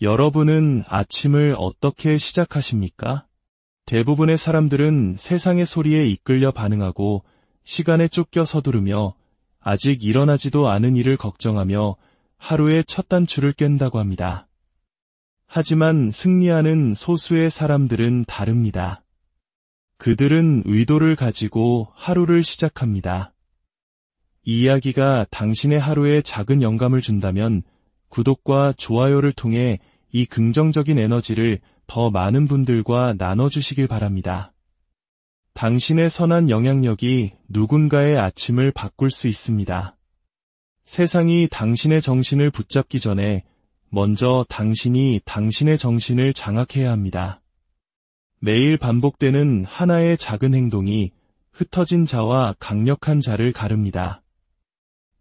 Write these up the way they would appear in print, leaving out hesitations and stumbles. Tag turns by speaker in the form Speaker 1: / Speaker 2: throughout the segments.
Speaker 1: 여러분은 아침을 어떻게 시작하십니까? 대부분의 사람들은 세상의 소리에 이끌려 반응하고 시간에 쫓겨 서두르며 아직 일어나지도 않은 일을 걱정하며 하루의 첫 단추를 깬다고 합니다. 하지만 승리하는 소수의 사람들은 다릅니다. 그들은 의도를 가지고 하루를 시작합니다. 이 이야기가 당신의 하루에 작은 영감을 준다면 구독과 좋아요를 통해 이 긍정적인 에너지를 더 많은 분들과 나눠주시길 바랍니다. 당신의 선한 영향력이 누군가의 아침을 바꿀 수 있습니다. 세상이 당신의 정신을 붙잡기 전에 먼저 당신이 당신의 정신을 장악해야 합니다. 매일 반복되는 하나의 작은 행동이 흩어진 자와 강력한 자를 가릅니다.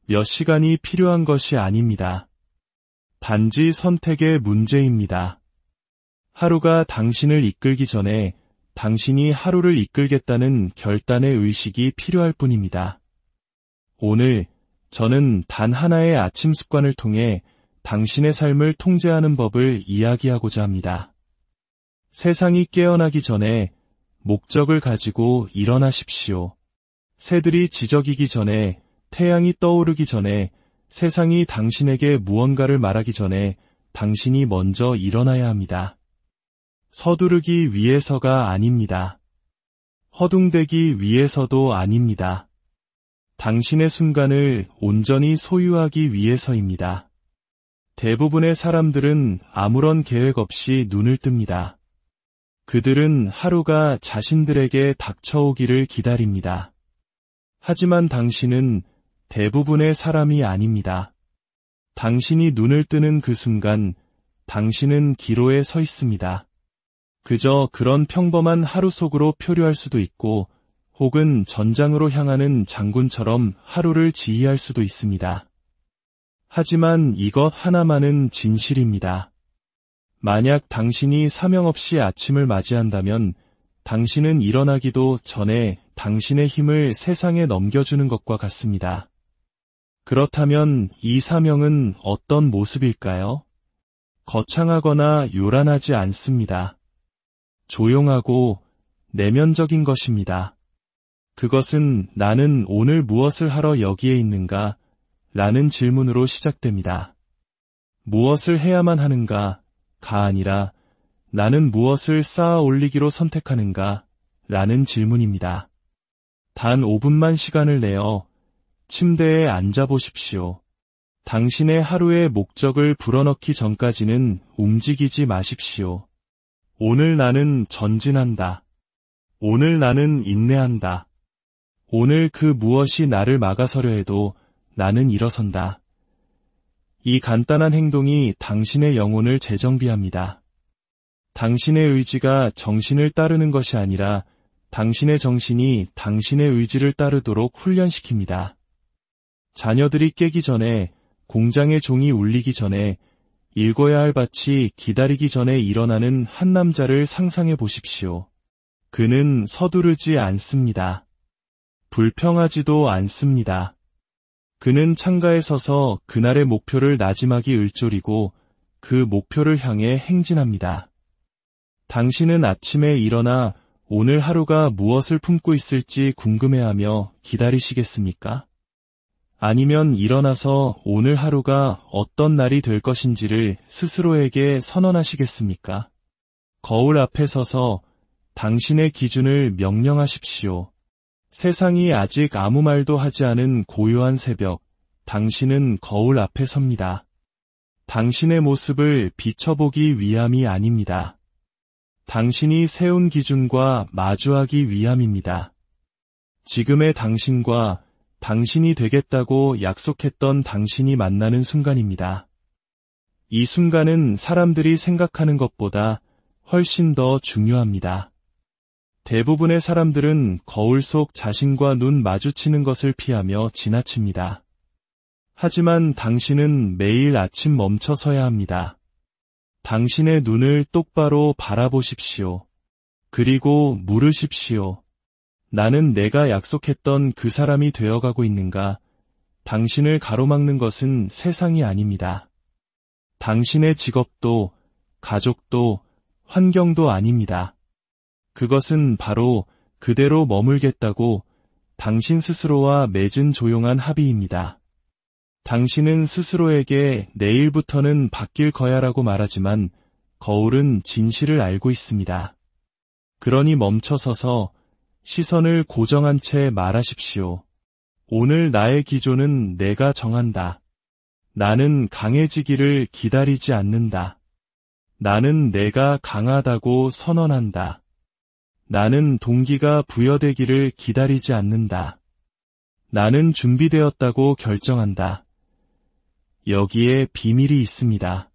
Speaker 1: 몇 시간이 필요한 것이 아닙니다. 단지 선택의 문제입니다. 하루가 당신을 이끌기 전에 당신이 하루를 이끌겠다는 결단의 의식이 필요할 뿐입니다. 오늘 저는 단 하나의 아침 습관을 통해 당신의 삶을 통제하는 법을 이야기하고자 합니다. 세상이 깨어나기 전에 목적을 가지고 일어나십시오. 새들이 지저귀기 전에, 태양이 떠오르기 전에, 세상이 당신에게 무언가를 말하기 전에 당신이 먼저 일어나야 합니다. 서두르기 위해서가 아닙니다. 허둥대기 위해서도 아닙니다. 당신의 순간을 온전히 소유하기 위해서입니다. 대부분의 사람들은 아무런 계획 없이 눈을 뜹니다. 그들은 하루가 자신들에게 닥쳐오기를 기다립니다. 하지만 당신은 대부분의 사람이 아닙니다. 당신이 눈을 뜨는 그 순간 당신은 기로에 서 있습니다. 그저 그런 평범한 하루 속으로 표류할 수도 있고 혹은 전장으로 향하는 장군처럼 하루를 지휘할 수도 있습니다. 하지만 이것 하나만은 진실입니다. 만약 당신이 사명 없이 아침을 맞이한다면 당신은 일어나기도 전에 당신의 힘을 세상에 넘겨주는 것과 같습니다. 그렇다면 이 사명은 어떤 모습일까요? 거창하거나 요란하지 않습니다. 조용하고 내면적인 것입니다. 그것은 나는 오늘 무엇을 하러 여기에 있는가? 라는 질문으로 시작됩니다. 무엇을 해야만 하는가? 가 아니라 나는 무엇을 쌓아 올리기로 선택하는가? 라는 질문입니다. 단 5분만 시간을 내어 침대에 앉아보십시오. 당신의 하루의 목적을 불어넣기 전까지는 움직이지 마십시오. 오늘 나는 전진한다. 오늘 나는 인내한다. 오늘 그 무엇이 나를 막아서려 해도 나는 일어선다. 이 간단한 행동이 당신의 영혼을 재정비합니다. 당신의 의지가 정신을 따르는 것이 아니라 당신의 정신이 당신의 의지를 따르도록 훈련시킵니다. 자녀들이 깨기 전에, 공장의 종이 울리기 전에, 읽어야 할 밭이 기다리기 전에 일어나는 한 남자를 상상해 보십시오. 그는 서두르지 않습니다. 불평하지도 않습니다. 그는 창가에 서서 그날의 목표를 나지막이 을조리고 그 목표를 향해 행진합니다. 당신은 아침에 일어나 오늘 하루가 무엇을 품고 있을지 궁금해하며 기다리시겠습니까? 아니면 일어나서 오늘 하루가 어떤 날이 될 것인지를 스스로에게 선언하시겠습니까? 거울 앞에 서서 당신의 기준을 명령하십시오. 세상이 아직 아무 말도 하지 않은 고요한 새벽, 당신은 거울 앞에 섭니다. 당신의 모습을 비춰보기 위함이 아닙니다. 당신이 세운 기준과 마주하기 위함입니다. 지금의 당신과 당신이 되겠다고 약속했던 당신이 만나는 순간입니다. 이 순간은 사람들이 생각하는 것보다 훨씬 더 중요합니다. 대부분의 사람들은 거울 속 자신과 눈 마주치는 것을 피하며 지나칩니다. 하지만 당신은 매일 아침 멈춰서야 합니다. 당신의 눈을 똑바로 바라보십시오. 그리고 물으십시오. 나는 내가 약속했던 그 사람이 되어가고 있는가? 당신을 가로막는 것은 세상이 아닙니다. 당신의 직업도, 가족도, 환경도 아닙니다. 그것은 바로 그대로 머물겠다고 당신 스스로와 맺은 조용한 합의입니다. 당신은 스스로에게 내일부터는 바뀔 거야라고 말하지만 거울은 진실을 알고 있습니다. 그러니 멈춰서서 시선을 고정한 채 말하십시오. 오늘 나의 기조는 내가 정한다. 나는 강해지기를 기다리지 않는다. 나는 내가 강하다고 선언한다. 나는 동기가 부여되기를 기다리지 않는다. 나는 준비되었다고 결정한다. 여기에 비밀이 있습니다.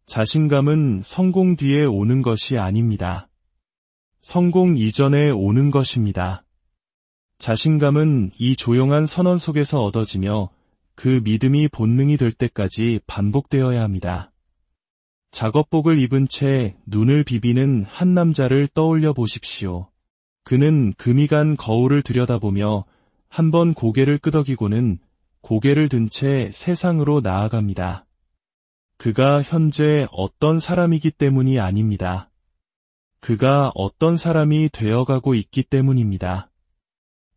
Speaker 1: 자신감은 성공 뒤에 오는 것이 아닙니다. 성공 이전에 오는 것입니다. 자신감은 이 조용한 선언 속에서 얻어지며 그 믿음이 본능이 될 때까지 반복되어야 합니다. 작업복을 입은 채 눈을 비비는 한 남자를 떠올려 보십시오. 그는 금이 간 거울을 들여다보며 한번 고개를 끄덕이고는 고개를 든 채 세상으로 나아갑니다. 그가 현재 어떤 사람이기 때문이 아닙니다. 그가 어떤 사람이 되어가고 있기 때문입니다.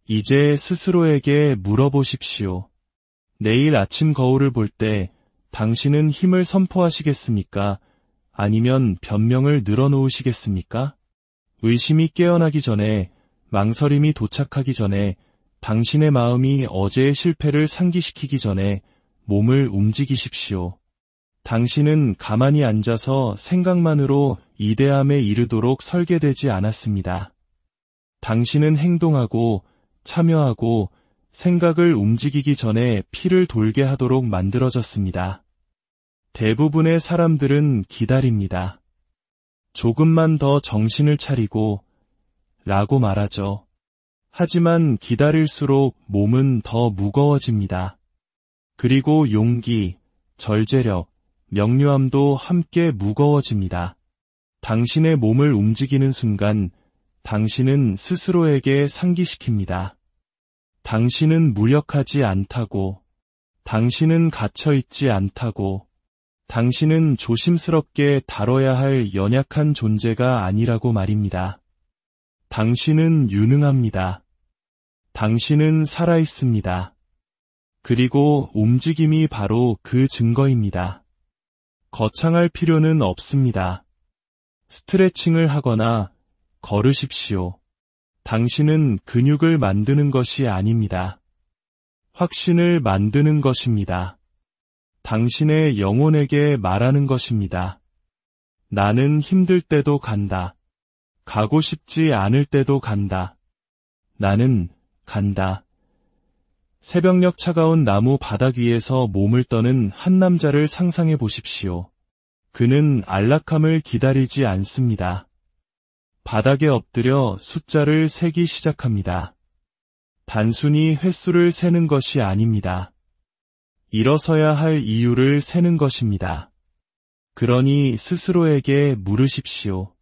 Speaker 1: 이제 스스로에게 물어보십시오. 내일 아침 거울을 볼 때 당신은 힘을 선포하시겠습니까? 아니면 변명을 늘어놓으시겠습니까? 의심이 깨어나기 전에, 망설임이 도착하기 전에, 당신의 마음이 어제의 실패를 상기시키기 전에 몸을 움직이십시오. 당신은 가만히 앉아서 생각만으로 이대함에 이르도록 설계되지 않았습니다. 당신은 행동하고 참여하고 생각을 움직이기 전에 피를 돌게 하도록 만들어졌습니다. 대부분의 사람들은 기다립니다. 조금만 더 정신을 차리고 라고 말하죠. 하지만 기다릴수록 몸은 더 무거워집니다. 그리고 용기, 절제력, 명료함도 함께 무거워집니다. 당신의 몸을 움직이는 순간 당신은 스스로에게 상기시킵니다. 당신은 무력하지 않다고, 당신은 갇혀있지 않다고, 당신은 조심스럽게 다뤄야 할 연약한 존재가 아니라고 말입니다. 당신은 유능합니다. 당신은 살아있습니다. 그리고 움직임이 바로 그 증거입니다. 거창할 필요는 없습니다. 스트레칭을 하거나 걸으십시오. 당신은 근육을 만드는 것이 아닙니다. 확신을 만드는 것입니다. 당신의 영혼에게 말하는 것입니다. 나는 힘들 때도 간다. 가고 싶지 않을 때도 간다. 나는 간다. 새벽녘 차가운 나무 바닥 위에서 몸을 떠는 한 남자를 상상해 보십시오. 그는 안락함을 기다리지 않습니다. 바닥에 엎드려 숫자를 세기 시작합니다. 단순히 횟수를 세는 것이 아닙니다. 일어서야 할 이유를 세는 것입니다. 그러니 스스로에게 물으십시오.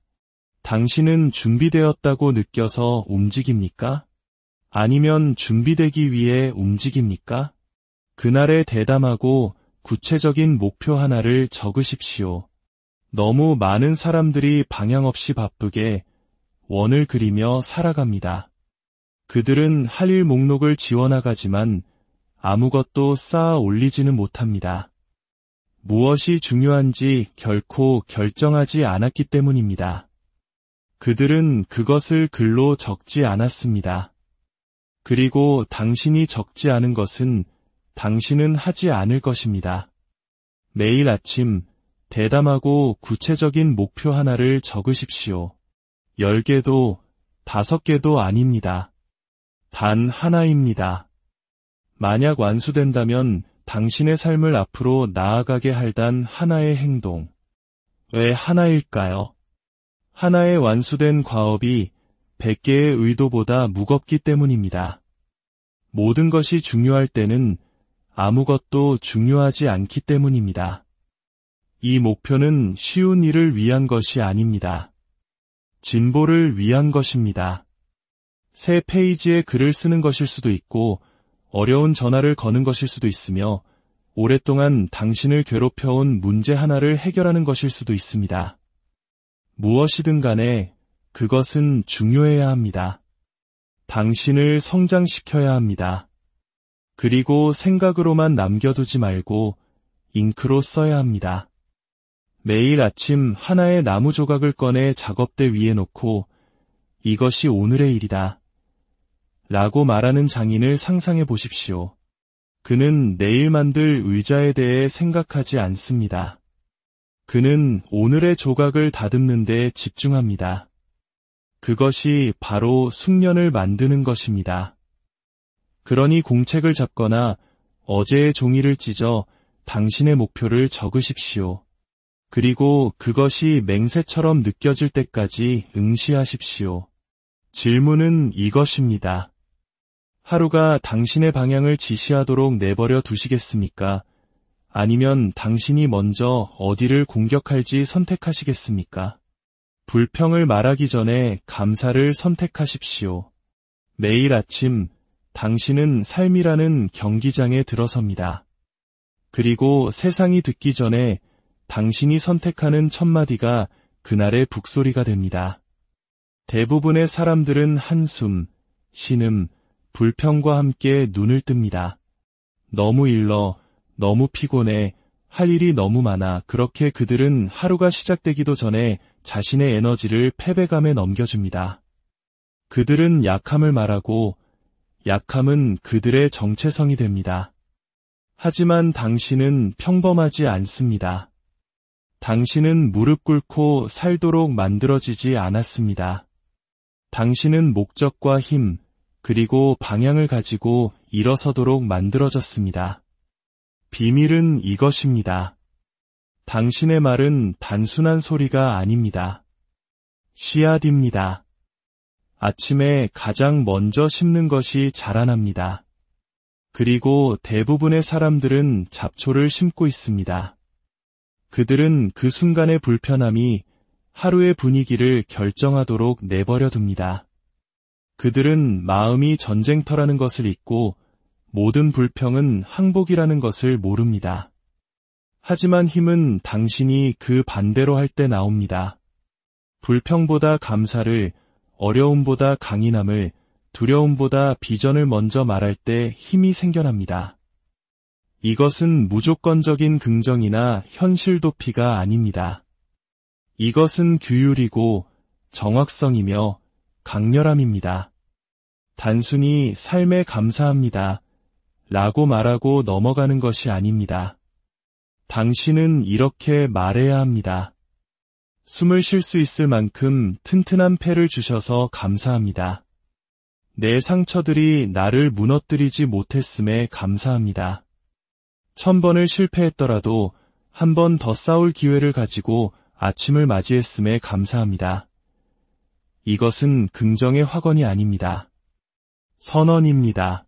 Speaker 1: 당신은 준비되었다고 느껴서 움직입니까? 아니면 준비되기 위해 움직입니까? 그날의 대담하고 구체적인 목표 하나를 적으십시오. 너무 많은 사람들이 방향 없이 바쁘게 원을 그리며 살아갑니다. 그들은 할 일 목록을 지워나가지만 아무것도 쌓아 올리지는 못합니다. 무엇이 중요한지 결코 결정하지 않았기 때문입니다. 그들은 그것을 글로 적지 않았습니다. 그리고 당신이 적지 않은 것은 당신은 하지 않을 것입니다. 매일 아침 대담하고 구체적인 목표 하나를 적으십시오. 10개도 5개도 아닙니다. 단 하나입니다. 만약 완수된다면 당신의 삶을 앞으로 나아가게 할 단 하나의 행동. 왜 하나일까요? 하나의 완수된 과업이 100개의 의도보다 무겁기 때문입니다. 모든 것이 중요할 때는 아무것도 중요하지 않기 때문입니다. 이 목표는 쉬운 일을 위한 것이 아닙니다. 진보를 위한 것입니다. 새 페이지에 글을 쓰는 것일 수도 있고 어려운 전화를 거는 것일 수도 있으며 오랫동안 당신을 괴롭혀온 문제 하나를 해결하는 것일 수도 있습니다. 무엇이든 간에 그것은 중요해야 합니다. 당신을 성장시켜야 합니다. 그리고 생각으로만 남겨두지 말고 잉크로 써야 합니다. 매일 아침 하나의 나무 조각을 꺼내 작업대 위에 놓고 이것이 오늘의 일이다 라고 말하는 장인을 상상해 보십시오. 그는 내일 만들 의자에 대해 생각하지 않습니다. 그는 오늘의 조각을 다듬는 데 집중합니다. 그것이 바로 숙련을 만드는 것입니다. 그러니 공책을 잡거나 어제의 종이를 찢어 당신의 목표를 적으십시오. 그리고 그것이 맹세처럼 느껴질 때까지 응시하십시오. 질문은 이것입니다. 하루가 당신의 방향을 지시하도록 내버려 두시겠습니까? 아니면 당신이 먼저 어디를 공격할지 선택하시겠습니까? 불평을 말하기 전에 감사를 선택하십시오. 매일 아침 당신은 삶이라는 경기장에 들어섭니다. 그리고 세상이 듣기 전에 당신이 선택하는 첫마디가 그날의 북소리가 됩니다. 대부분의 사람들은 한숨, 신음, 불평과 함께 눈을 뜹니다. 너무 일러, 너무 피곤해, 할 일이 너무 많아. 그렇게 그들은 하루가 시작되기도 전에 자신의 에너지를 패배감에 넘겨줍니다. 그들은 약함을 말하고 약함은 그들의 정체성이 됩니다. 하지만 당신은 평범하지 않습니다. 당신은 무릎 꿇고 살도록 만들어지지 않았습니다. 당신은 목적과 힘, 그리고 방향을 가지고 일어서도록 만들어졌습니다. 비밀은 이것입니다. 당신의 말은 단순한 소리가 아닙니다. 씨앗입니다. 아침에 가장 먼저 심는 것이 자라납니다. 그리고 대부분의 사람들은 잡초를 심고 있습니다. 그들은 그 순간의 불편함이 하루의 분위기를 결정하도록 내버려 둡니다. 그들은 마음이 전쟁터라는 것을 잊고 모든 불평은 항복이라는 것을 모릅니다. 하지만 힘은 당신이 그 반대로 할 때 나옵니다. 불평보다 감사를, 어려움보다 강인함을, 두려움보다 비전을 먼저 말할 때 힘이 생겨납니다. 이것은 무조건적인 긍정이나 현실 도피가 아닙니다. 이것은 규율이고 정확성이며 강렬함입니다. 단순히 삶에 감사합니다 라고 말하고 넘어가는 것이 아닙니다. 당신은 이렇게 말해야 합니다. 숨을 쉴 수 있을 만큼 튼튼한 폐를 주셔서 감사합니다. 내 상처들이 나를 무너뜨리지 못했음에 감사합니다. 1000번을 실패했더라도 한 번 더 싸울 기회를 가지고 아침을 맞이했음에 감사합니다. 이것은 긍정의 확언이 아닙니다. 선언입니다.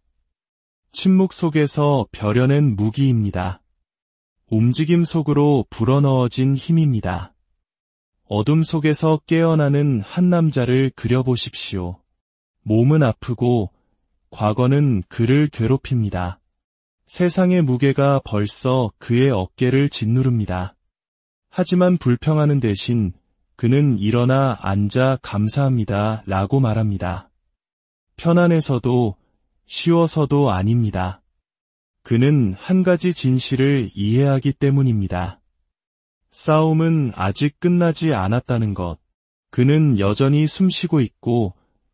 Speaker 1: 침묵 속에서 벼려낸 무기입니다. 움직임 속으로 불어넣어진 힘입니다. 어둠 속에서 깨어나는 한 남자를 그려보십시오. 몸은 아프고 과거는 그를 괴롭힙니다. 세상의 무게가 벌써 그의 어깨를 짓누릅니다. 하지만 불평하는 대신 그는 일어나 앉아 감사합니다 라고 말합니다. 편안해서도 쉬워서도 아닙니다. 그는 한 가지 진실을 이해하기 때문입니다. 싸움은 아직 끝나지 않았다는 것. 그는 여전히 숨쉬고 있고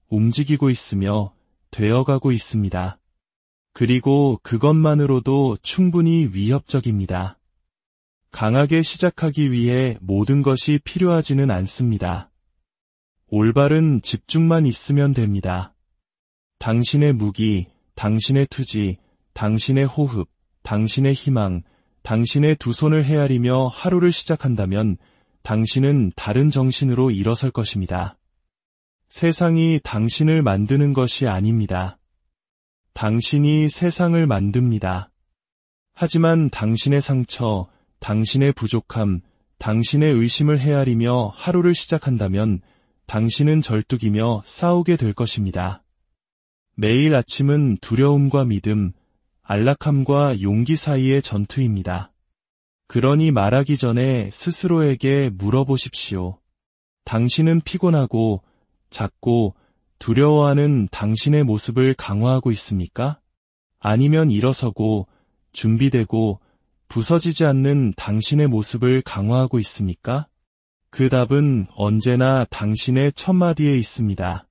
Speaker 1: 움직이고 있으며 되어가고 있습니다. 그리고 그것만으로도 충분히 위협적입니다. 강하게 시작하기 위해 모든 것이 필요하지는 않습니다. 올바른 집중만 있으면 됩니다. 당신의 무기, 당신의 투지, 당신의 호흡, 당신의 희망, 당신의 두 손을 헤아리며 하루를 시작한다면 당신은 다른 정신으로 일어설 것입니다. 세상이 당신을 만드는 것이 아닙니다. 당신이 세상을 만듭니다. 하지만 당신의 상처, 당신의 부족함, 당신의 의심을 헤아리며 하루를 시작한다면 당신은 절뚝이며 싸우게 될 것입니다. 매일 아침은 두려움과 믿음, 안락함과 용기 사이의 전투입니다. 그러니 말하기 전에 스스로에게 물어보십시오. 당신은 피곤하고 작고 두려워하는 당신의 모습을 강화하고 있습니까? 아니면 일어서고 준비되고 부서지지 않는 당신의 모습을 강화하고 있습니까? 그 답은 언제나 당신의 첫마디에 있습니다.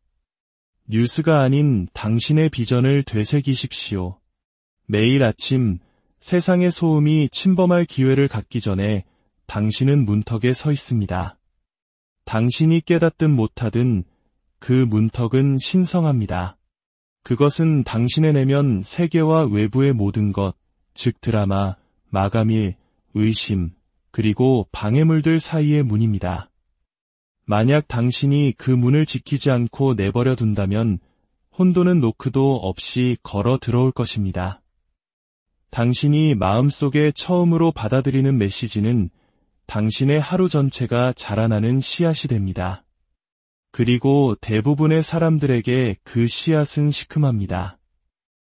Speaker 1: 뉴스가 아닌 당신의 비전을 되새기십시오. 매일 아침 세상의 소음이 침범할 기회를 갖기 전에 당신은 문턱에 서 있습니다. 당신이 깨닫든 못하든 그 문턱은 신성합니다. 그것은 당신의 내면 세계와 외부의 모든 것, 즉 드라마, 마감일, 의심, 그리고 방해물들 사이의 문입니다. 만약 당신이 그 문을 지키지 않고 내버려 둔다면 혼돈은 노크도 없이 걸어 들어올 것입니다. 당신이 마음속에 처음으로 받아들이는 메시지는 당신의 하루 전체가 자라나는 씨앗이 됩니다. 그리고 대부분의 사람들에게 그 씨앗은 시큼합니다.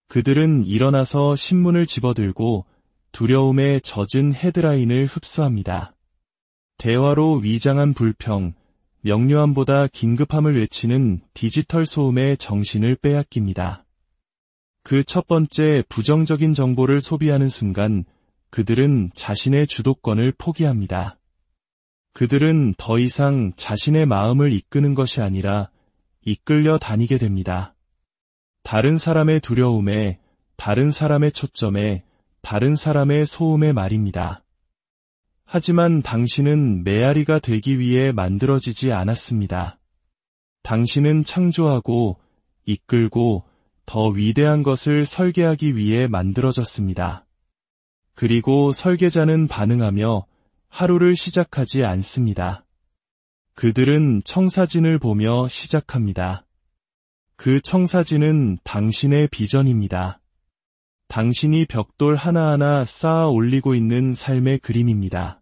Speaker 1: 그들은 일어나서 신문을 집어들고 두려움에 젖은 헤드라인을 흡수합니다. 대화로 위장한 불평, 명료함보다 긴급함을 외치는 디지털 소음에 정신을 빼앗깁니다. 그 첫 번째 부정적인 정보를 소비하는 순간 그들은 자신의 주도권을 포기합니다. 그들은 더 이상 자신의 마음을 이끄는 것이 아니라 이끌려 다니게 됩니다. 다른 사람의 두려움에, 다른 사람의 초점에, 다른 사람의 소음에 말입니다. 하지만 당신은 메아리가 되기 위해 만들어지지 않았습니다. 당신은 창조하고, 이끌고, 더 위대한 것을 설계하기 위해 만들어졌습니다. 그리고 설계자는 반응하며 하루를 시작하지 않습니다. 그들은 청사진을 보며 시작합니다. 그 청사진은 당신의 비전입니다. 당신이 벽돌 하나하나 쌓아 올리고 있는 삶의 그림입니다.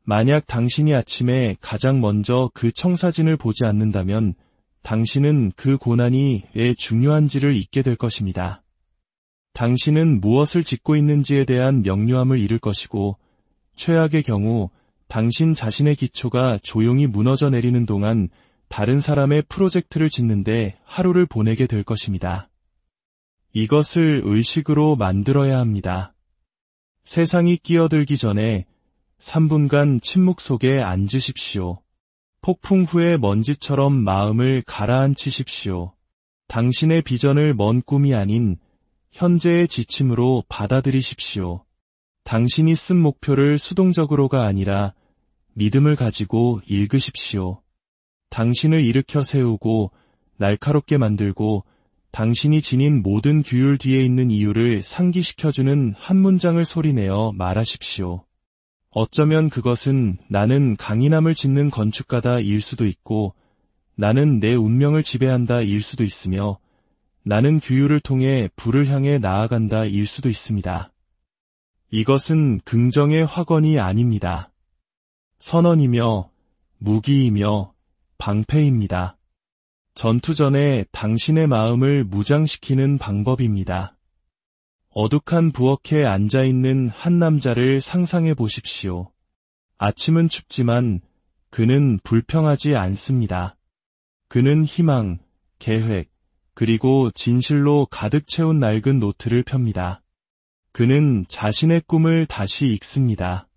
Speaker 1: 만약 당신이 아침에 가장 먼저 그 청사진을 보지 않는다면 당신은 그 고난이 왜 중요한지를 잊게 될 것입니다. 당신은 무엇을 짓고 있는지에 대한 명료함을 잃을 것이고 최악의 경우 당신 자신의 기초가 조용히 무너져 내리는 동안 다른 사람의 프로젝트를 짓는데 하루를 보내게 될 것입니다. 이것을 의식으로 만들어야 합니다. 세상이 끼어들기 전에 3분간 침묵 속에 앉으십시오. 폭풍 후의 먼지처럼 마음을 가라앉히십시오. 당신의 비전을 먼 꿈이 아닌 현재의 지침으로 받아들이십시오. 당신이 쓴 목표를 수동적으로가 아니라 믿음을 가지고 읽으십시오. 당신을 일으켜 세우고 날카롭게 만들고 당신이 지닌 모든 규율 뒤에 있는 이유를 상기시켜주는 한 문장을 소리내어 말하십시오. 어쩌면 그것은 나는 강인함을 짓는 건축가다 일 수도 있고 나는 내 운명을 지배한다 일 수도 있으며 나는 규율을 통해 불을 향해 나아간다 일 수도 있습니다. 이것은 긍정의 확언이 아닙니다. 선언이며 무기이며 방패입니다. 전투 전에 당신의 마음을 무장시키는 방법입니다. 어둑한 부엌에 앉아있는 한 남자를 상상해 보십시오. 아침은 춥지만 그는 불평하지 않습니다. 그는 희망, 계획, 그리고 진실로 가득 채운 낡은 노트를 펴니다. 그는 자신의 꿈을 다시 읽습니다.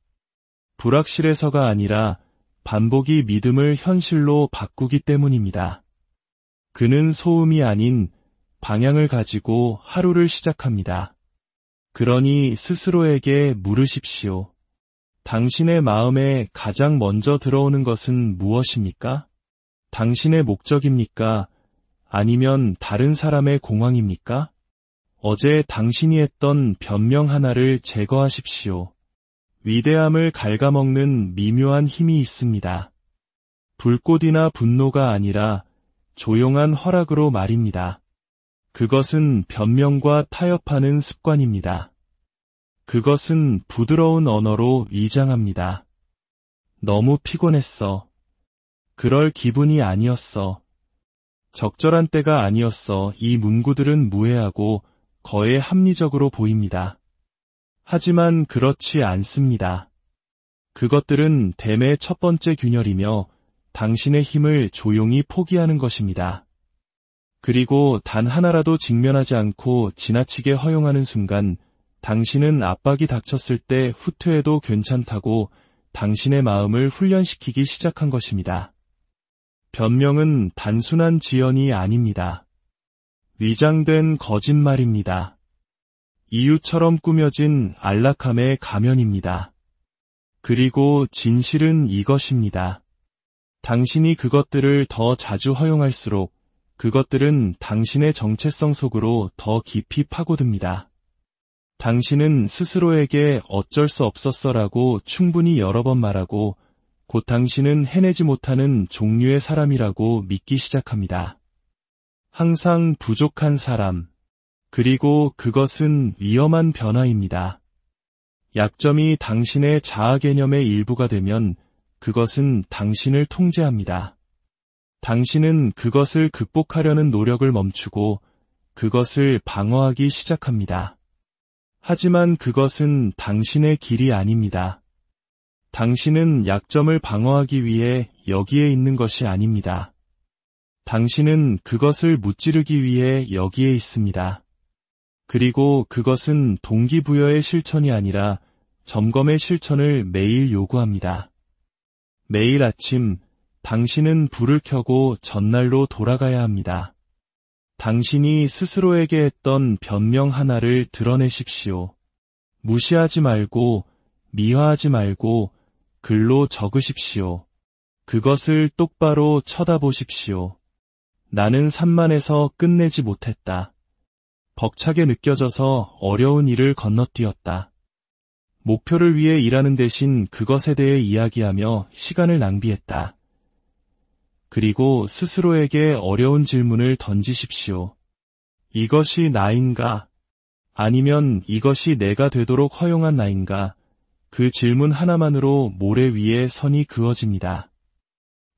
Speaker 1: 불확실해서가 아니라 반복이 믿음을 현실로 바꾸기 때문입니다. 그는 소음이 아닌 방향을 가지고 하루를 시작합니다. 그러니 스스로에게 물으십시오. 당신의 마음에 가장 먼저 들어오는 것은 무엇입니까? 당신의 목적입니까? 아니면 다른 사람의 공황입니까? 어제 당신이 했던 변명 하나를 제거하십시오. 위대함을 갉아먹는 미묘한 힘이 있습니다. 불꽃이나 분노가 아니라 조용한 허락으로 말입니다. 그것은 변명과 타협하는 습관입니다. 그것은 부드러운 언어로 위장합니다. 너무 피곤했어. 그럴 기분이 아니었어. 적절한 때가 아니었어. 이 문구들은 무해하고 거에 합리적으로 보입니다. 하지만 그렇지 않습니다. 그것들은 댐의 첫 번째 균열이며 당신의 힘을 조용히 포기하는 것입니다. 그리고 단 하나라도 직면하지 않고 지나치게 허용하는 순간 당신은 압박이 닥쳤을 때 후퇴해도 괜찮다고 당신의 마음을 훈련시키기 시작한 것입니다. 변명은 단순한 지연이 아닙니다. 위장된 거짓말입니다. 이유처럼 꾸며진 안락함의 가면입니다. 그리고 진실은 이것입니다. 당신이 그것들을 더 자주 허용할수록 그것들은 당신의 정체성 속으로 더 깊이 파고듭니다. 당신은 스스로에게 어쩔 수 없었어라고 충분히 여러 번 말하고 곧 당신은 해내지 못하는 종류의 사람이라고 믿기 시작합니다. 항상 부족한 사람. 그리고 그것은 위험한 변화입니다. 약점이 당신의 자아 개념의 일부가 되면 그것은 당신을 통제합니다. 당신은 그것을 극복하려는 노력을 멈추고 그것을 방어하기 시작합니다. 하지만 그것은 당신의 길이 아닙니다. 당신은 약점을 방어하기 위해 여기에 있는 것이 아닙니다. 당신은 그것을 무찌르기 위해 여기에 있습니다. 그리고 그것은 동기부여의 실천이 아니라 점검의 실천을 매일 요구합니다. 매일 아침 당신은 불을 켜고 전날로 돌아가야 합니다. 당신이 스스로에게 했던 변명 하나를 드러내십시오. 무시하지 말고 미화하지 말고 글로 적으십시오. 그것을 똑바로 쳐다보십시오. 나는 산만해서 끝내지 못했다. 벅차게 느껴져서 어려운 일을 건너뛰었다. 목표를 위해 일하는 대신 그것에 대해 이야기하며 시간을 낭비했다. 그리고 스스로에게 어려운 질문을 던지십시오. 이것이 나인가? 아니면 이것이 내가 되도록 허용한 나인가? 그 질문 하나만으로 모래 위에 선이 그어집니다.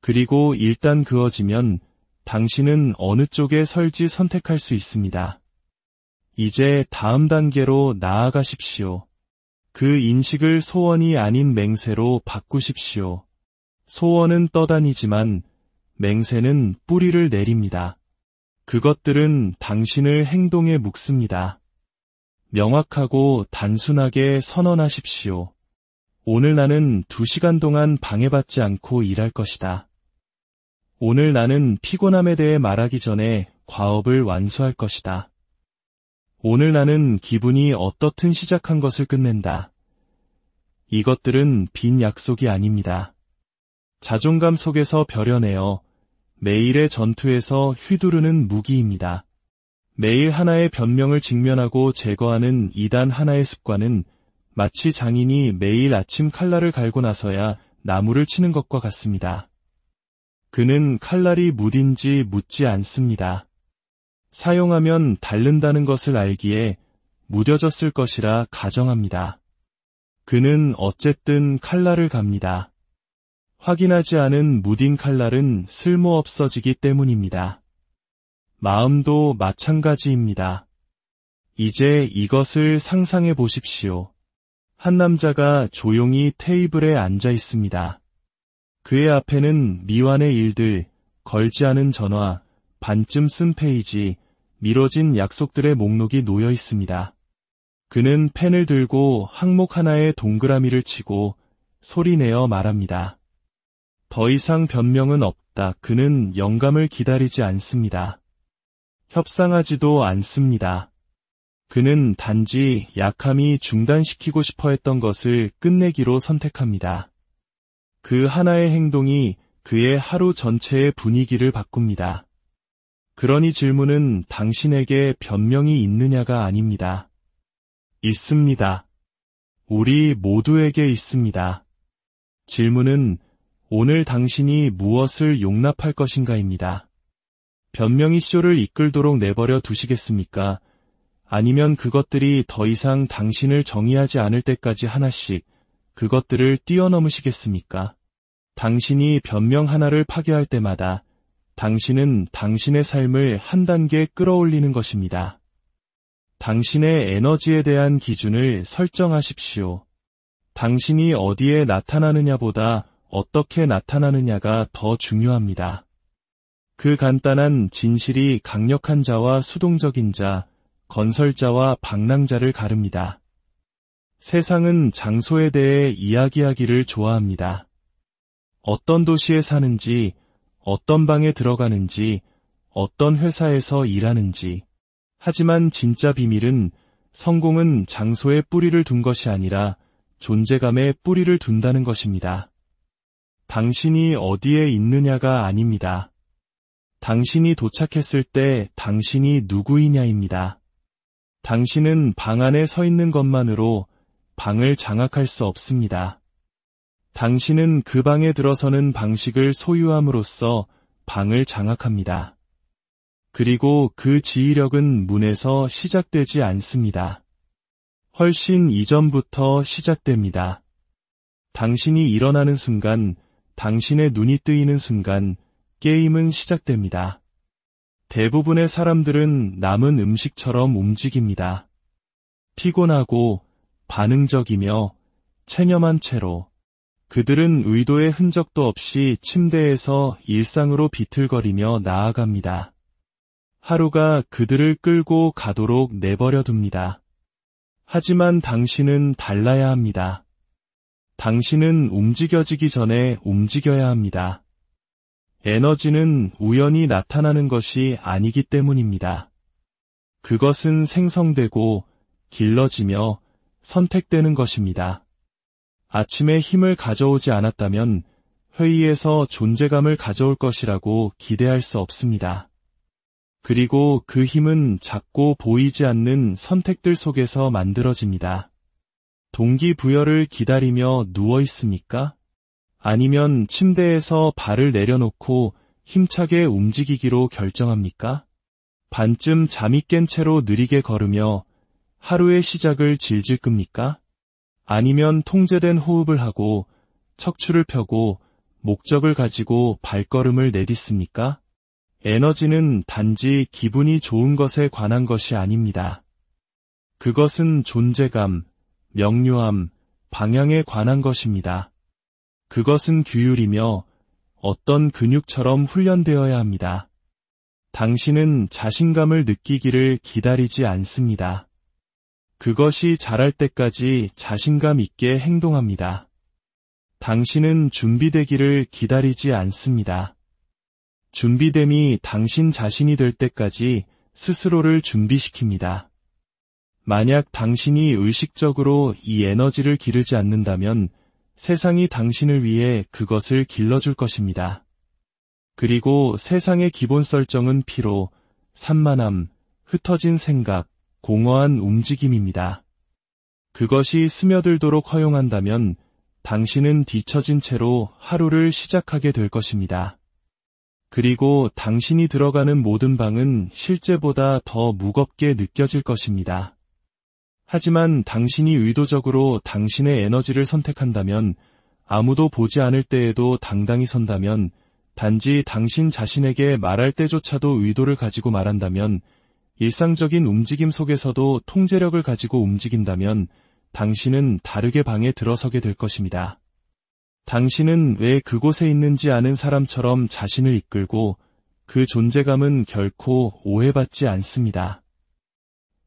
Speaker 1: 그리고 일단 그어지면 당신은 어느 쪽에 설지 선택할 수 있습니다. 이제 다음 단계로 나아가십시오. 그 인식을 소원이 아닌 맹세로 바꾸십시오. 소원은 떠다니지만 맹세는 뿌리를 내립니다. 그것들은 당신을 행동에 묶습니다. 명확하고 단순하게 선언하십시오. 오늘 나는 2시간 동안 방해받지 않고 일할 것이다. 오늘 나는 피곤함에 대해 말하기 전에 과업을 완수할 것이다. 오늘 나는 기분이 어떻든 시작한 것을 끝낸다. 이것들은 빈 약속이 아닙니다. 자존감 속에서 벼려내어 매일의 전투에서 휘두르는 무기입니다. 매일 하나의 변명을 직면하고 제거하는 이단 하나의 습관은 마치 장인이 매일 아침 칼날을 갈고 나서야 나무를 치는 것과 같습니다. 그는 칼날이 무딘지 묻지 않습니다. 사용하면 닳는다는 것을 알기에 무뎌졌을 것이라 가정합니다. 그는 어쨌든 칼날을 갑니다. 확인하지 않은 무딘 칼날은 쓸모없어지기 때문입니다. 마음도 마찬가지입니다. 이제 이것을 상상해 보십시오. 한 남자가 조용히 테이블에 앉아 있습니다. 그의 앞에는 미완의 일들, 걸지 않은 전화, 반쯤 쓴 페이지, 미뤄진 약속들의 목록이 놓여 있습니다. 그는 펜을 들고 항목 하나에 동그라미를 치고 소리내어 말합니다. 더 이상 변명은 없다. 그는 영감을 기다리지 않습니다. 협상하지도 않습니다. 그는 단지 약함이 중단시키고 싶어 했던 것을 끝내기로 선택합니다. 그 하나의 행동이 그의 하루 전체의 분위기를 바꿉니다. 그러니 질문은 당신에게 변명이 있느냐가 아닙니다. 있습니다. 우리 모두에게 있습니다. 질문은 오늘 당신이 무엇을 용납할 것인가입니다. 변명이 쇼를 이끌도록 내버려 두시겠습니까? 아니면 그것들이 더 이상 당신을 정의하지 않을 때까지 하나씩 그것들을 뛰어넘으시겠습니까? 당신이 변명 하나를 파괴할 때마다 당신은 당신의 삶을 한 단계 끌어올리는 것입니다. 당신의 에너지에 대한 기준을 설정하십시오. 당신이 어디에 나타나느냐보다 어떻게 나타나느냐가 더 중요합니다. 그 간단한 진실이 강력한 자와 수동적인 자, 건설자와 방랑자를 가릅니다. 세상은 장소에 대해 이야기하기를 좋아합니다. 어떤 도시에 사는지, 어떤 방에 들어가는지, 어떤 회사에서 일하는지. 하지만 진짜 비밀은 성공은 장소에 뿌리를 둔 것이 아니라 존재감에 뿌리를 둔다는 것입니다. 당신이 어디에 있느냐가 아닙니다. 당신이 도착했을 때 당신이 누구이냐입니다. 당신은 방 안에 서 있는 것만으로 방을 장악할 수 없습니다. 당신은 그 방에 들어서는 방식을 소유함으로써 방을 장악합니다. 그리고 그 지휘력은 문에서 시작되지 않습니다. 훨씬 이전부터 시작됩니다. 당신이 일어나는 순간, 당신의 눈이 뜨이는 순간, 게임은 시작됩니다. 대부분의 사람들은 남은 음식처럼 움직입니다. 피곤하고 반응적이며 체념한 채로 그들은 의도의 흔적도 없이 침대에서 일상으로 비틀거리며 나아갑니다. 하루가 그들을 끌고 가도록 내버려 둡니다. 하지만 당신은 달라야 합니다. 당신은 움직여지기 전에 움직여야 합니다. 에너지는 우연히 나타나는 것이 아니기 때문입니다. 그것은 생성되고 길러지며 선택되는 것입니다. 아침에 힘을 가져오지 않았다면 회의에서 존재감을 가져올 것이라고 기대할 수 없습니다. 그리고 그 힘은 작고 보이지 않는 선택들 속에서 만들어집니다. 동기부여를 기다리며 누워 있습니까? 아니면 침대에서 발을 내려놓고 힘차게 움직이기로 결정합니까? 반쯤 잠이 깬 채로 느리게 걸으며 하루의 시작을 질질 끕니까? 아니면 통제된 호흡을 하고 척추를 펴고 목적을 가지고 발걸음을 내딛습니까? 에너지는 단지 기분이 좋은 것에 관한 것이 아닙니다. 그것은 존재감, 명료함, 방향에 관한 것입니다. 그것은 규율이며 어떤 근육처럼 훈련되어야 합니다. 당신은 자신감을 느끼기를 기다리지 않습니다. 그것이 자랄 때까지 자신감 있게 행동합니다. 당신은 준비되기를 기다리지 않습니다. 준비됨이 당신 자신이 될 때까지 스스로를 준비시킵니다. 만약 당신이 의식적으로 이 에너지를 기르지 않는다면 세상이 당신을 위해 그것을 길러줄 것입니다. 그리고 세상의 기본 설정은 피로, 산만함, 흩어진 생각, 공허한 움직임입니다. 그것이 스며들도록 허용한다면 당신은 뒤처진 채로 하루를 시작하게 될 것입니다. 그리고 당신이 들어가는 모든 방은 실제보다 더 무겁게 느껴질 것입니다. 하지만 당신이 의도적으로 당신의 에너지를 선택한다면, 아무도 보지 않을 때에도 당당히 선다면, 단지 당신 자신에게 말할 때조차도 의도를 가지고 말한다면, 일상적인 움직임 속에서도 통제력을 가지고 움직인다면 당신은 다르게 방에 들어서게 될 것입니다. 당신은 왜 그곳에 있는지 아는 사람처럼 자신을 이끌고 그 존재감은 결코 오해받지 않습니다.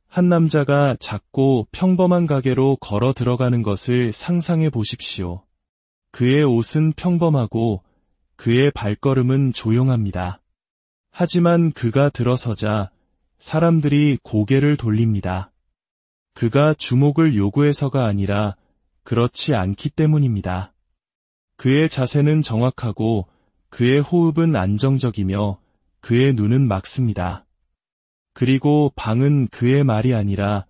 Speaker 1: 한 남자가 작고 평범한 가게로 걸어 들어가는 것을 상상해 보십시오. 그의 옷은 평범하고 그의 발걸음은 조용합니다. 하지만 그가 들어서자 사람들이 고개를 돌립니다. 그가 주목을 요구해서가 아니라 그렇지 않기 때문입니다. 그의 자세는 정확하고 그의 호흡은 안정적이며 그의 눈은 맑습니다. 그리고 방은 그의 말이 아니라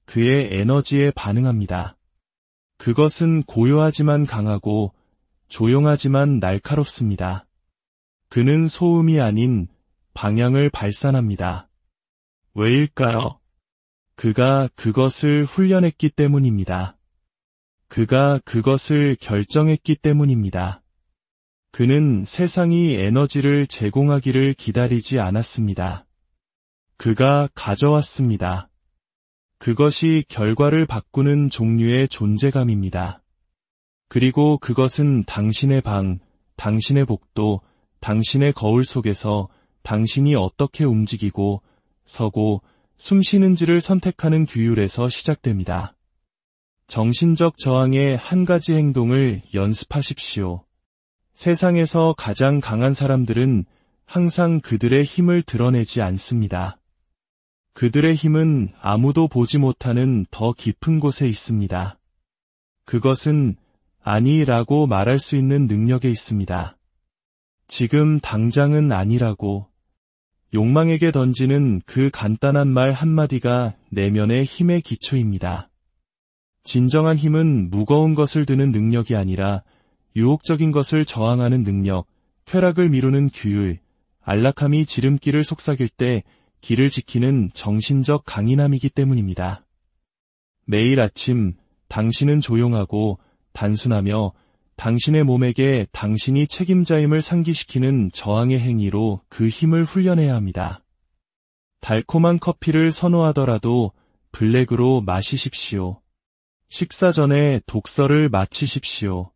Speaker 1: 그의 에너지에 반응합니다. 그것은 고요하지만 강하고 조용하지만 날카롭습니다. 그는 소음이 아닌 방향을 발산합니다. 왜일까요? 그가 그것을 훈련했기 때문입니다. 그가 그것을 결정했기 때문입니다. 그는 세상이 에너지를 제공하기를 기다리지 않았습니다. 그가 가져왔습니다. 그것이 결과를 바꾸는 종류의 존재감입니다. 그리고 그것은 당신의 방, 당신의 복도, 당신의 거울 속에서 당신이 어떻게 움직이고, 서고, 숨 쉬는지를 선택하는 규율에서 시작됩니다. 정신적 저항의 한 가지 행동을 연습하십시오. 세상에서 가장 강한 사람들은 항상 그들의 힘을 드러내지 않습니다. 그들의 힘은 아무도 보지 못하는 더 깊은 곳에 있습니다. 그것은 아니라고 말할 수 있는 능력에 있습니다. 지금 당장은 아니라고. 욕망에게 던지는 그 간단한 말 한마디가 내면의 힘의 기초입니다. 진정한 힘은 무거운 것을 드는 능력이 아니라 유혹적인 것을 저항하는 능력, 쾌락을 미루는 규율, 안락함이 지름길을 속삭일 때 길을 지키는 정신적 강인함이기 때문입니다. 매일 아침 당신은 조용하고 단순하며 당신의 몸에게 당신이 책임자임을 상기시키는 저항의 행위로 그 힘을 훈련해야 합니다. 달콤한 커피를 선호하더라도 블랙으로 마시십시오. 식사 전에 독서를 마치십시오.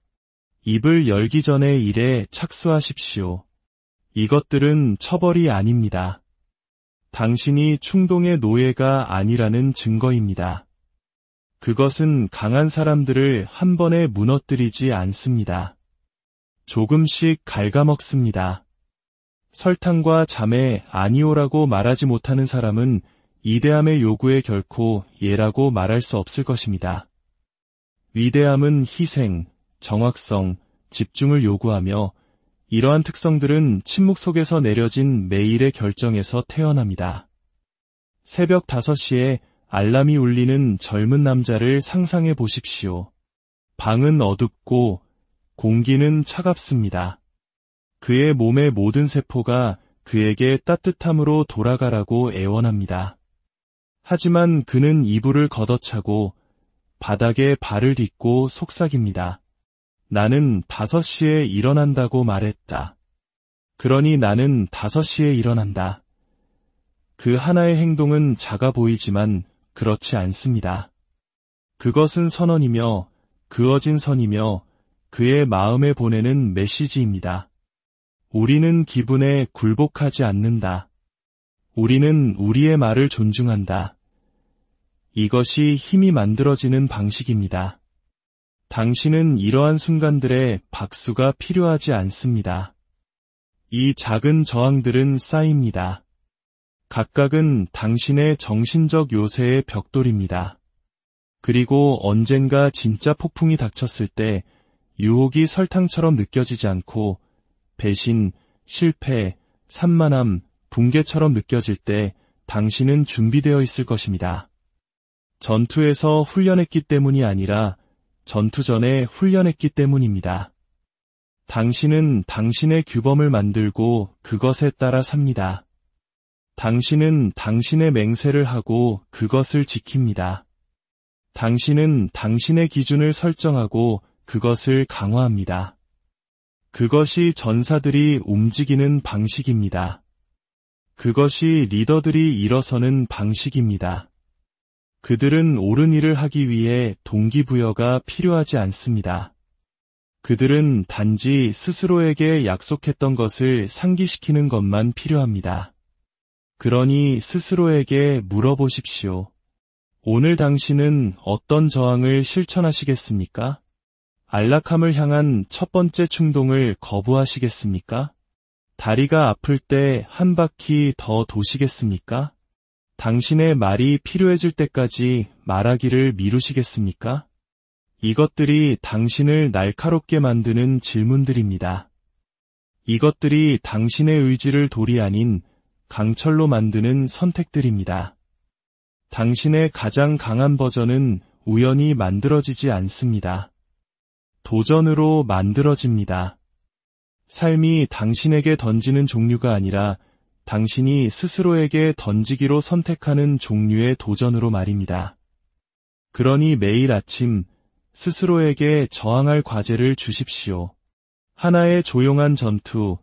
Speaker 1: 입을 열기 전에 일에 착수하십시오. 이것들은 처벌이 아닙니다. 당신이 충동의 노예가 아니라는 증거입니다. 그것은 강한 사람들을 한 번에 무너뜨리지 않습니다. 조금씩 갉아먹습니다. 설탕과 잠에 아니오라고 말하지 못하는 사람은 이대함의 요구에 결코 예라고 말할 수 없을 것입니다. 위대함은 희생, 정확성, 집중을 요구하며 이러한 특성들은 침묵 속에서 내려진 매일의 결정에서 태어납니다. 새벽 5시에 알람이 울리는 젊은 남자를 상상해 보십시오. 방은 어둡고 공기는 차갑습니다. 그의 몸의 모든 세포가 그에게 따뜻함으로 돌아가라고 애원합니다. 하지만 그는 이불을 걷어차고 바닥에 발을 딛고 속삭입니다. 나는 5시에 일어난다고 말했다. 그러니 나는 5시에 일어난다. 그 하나의 행동은 작아 보이지만 그렇지 않습니다. 그것은 선언이며 그어진 선이며 그의 마음에 보내는 메시지입니다. 우리는 기분에 굴복하지 않는다. 우리는 우리의 말을 존중한다. 이것이 힘이 만들어지는 방식입니다. 당신은 이러한 순간들에 박수가 필요하지 않습니다. 이 작은 저항들은 쌓입니다. 각각은 당신의 정신적 요새의 벽돌입니다. 그리고 언젠가 진짜 폭풍이 닥쳤을 때 유혹이 설탕처럼 느껴지지 않고 배신, 실패, 산만함, 붕괴처럼 느껴질 때 당신은 준비되어 있을 것입니다. 전투에서 훈련했기 때문이 아니라 전투 전에 훈련했기 때문입니다. 당신은 당신의 규범을 만들고 그것에 따라 삽니다. 당신은 당신의 맹세를 하고 그것을 지킵니다. 당신은 당신의 기준을 설정하고 그것을 강화합니다. 그것이 전사들이 움직이는 방식입니다. 그것이 리더들이 일어서는 방식입니다. 그들은 옳은 일을 하기 위해 동기부여가 필요하지 않습니다. 그들은 단지 스스로에게 약속했던 것을 상기시키는 것만 필요합니다. 그러니 스스로에게 물어보십시오. 오늘 당신은 어떤 저항을 실천하시겠습니까? 안락함을 향한 첫 번째 충동을 거부하시겠습니까? 다리가 아플 때 한 바퀴 더 도시겠습니까? 당신의 말이 필요해질 때까지 말하기를 미루시겠습니까? 이것들이 당신을 날카롭게 만드는 질문들입니다. 이것들이 당신의 의지를 돌이 아닌 강철로 만드는 선택들입니다. 당신의 가장 강한 버전은 우연히 만들어지지 않습니다. 도전으로 만들어집니다. 삶이 당신에게 던지는 종류가 아니라 당신이 스스로에게 던지기로 선택하는 종류의 도전으로 말입니다. 그러니 매일 아침 스스로에게 저항할 과제를 주십시오. 하나의 조용한 전투,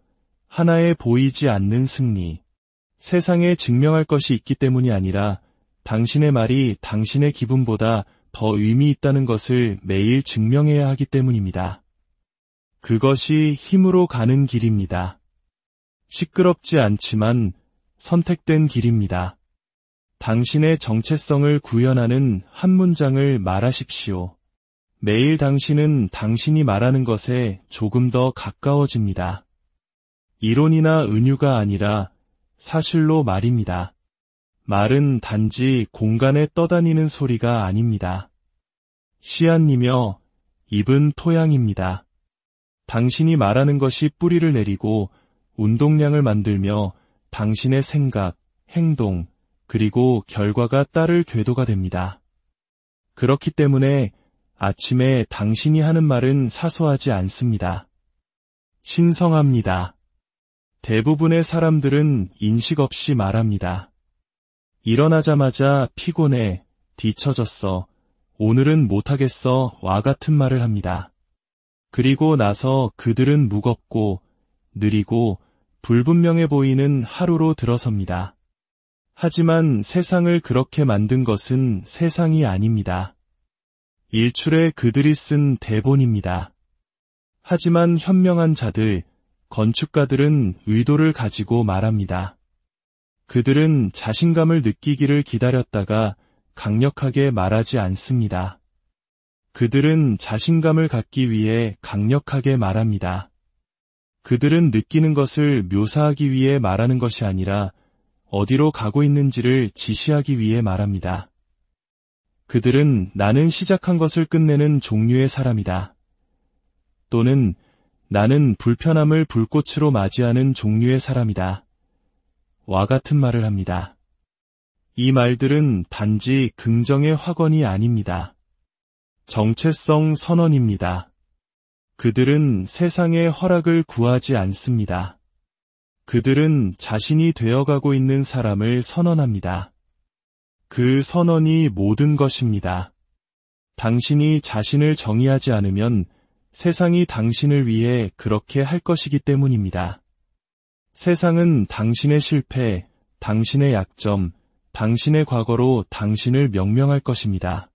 Speaker 1: 하나의 보이지 않는 승리. 세상에 증명할 것이 있기 때문이 아니라 당신의 말이 당신의 기분보다 더 의미 있다는 것을 매일 증명해야 하기 때문입니다. 그것이 힘으로 가는 길입니다. 시끄럽지 않지만 선택된 길입니다. 당신의 정체성을 구현하는 한 문장을 말하십시오. 매일 당신은 당신이 말하는 것에 조금 더 가까워집니다. 이론이나 은유가 아니라 사실로 말입니다. 말은 단지 공간에 떠다니는 소리가 아닙니다. 씨앗이며 입은 토양입니다. 당신이 말하는 것이 뿌리를 내리고 운동량을 만들며 당신의 생각, 행동, 그리고 결과가 따를 궤도가 됩니다. 그렇기 때문에 아침에 당신이 하는 말은 사소하지 않습니다. 신성합니다. 대부분의 사람들은 인식 없이 말합니다. 일어나자마자 피곤해, 뒤처졌어, 오늘은 못하겠어 와 같은 말을 합니다. 그리고 나서 그들은 무겁고 느리고 불분명해 보이는 하루로 들어섭니다. 하지만 세상을 그렇게 만든 것은 세상이 아닙니다. 일출에 그들이 쓴 대본입니다. 하지만 현명한 자들, 건축가들은 의도를 가지고 말합니다. 그들은 자신감을 느끼기를 기다렸다가 강력하게 말하지 않습니다. 그들은 자신감을 갖기 위해 강력하게 말합니다. 그들은 느끼는 것을 묘사하기 위해 말하는 것이 아니라 어디로 가고 있는지를 지시하기 위해 말합니다. 그들은 나는 시작한 것을 끝내는 종류의 사람이다. 또는 나는 불편함을 불꽃으로 맞이하는 종류의 사람이다. 와 같은 말을 합니다. 이 말들은 단지 긍정의 확언이 아닙니다. 정체성 선언입니다. 그들은 세상의 허락을 구하지 않습니다. 그들은 자신이 되어가고 있는 사람을 선언합니다. 그 선언이 모든 것입니다. 당신이 자신을 정의하지 않으면 세상이 당신을 위해 그렇게 할 것이기 때문입니다. 세상은 당신의 실패, 당신의 약점, 당신의 과거로 당신을 명명할 것입니다.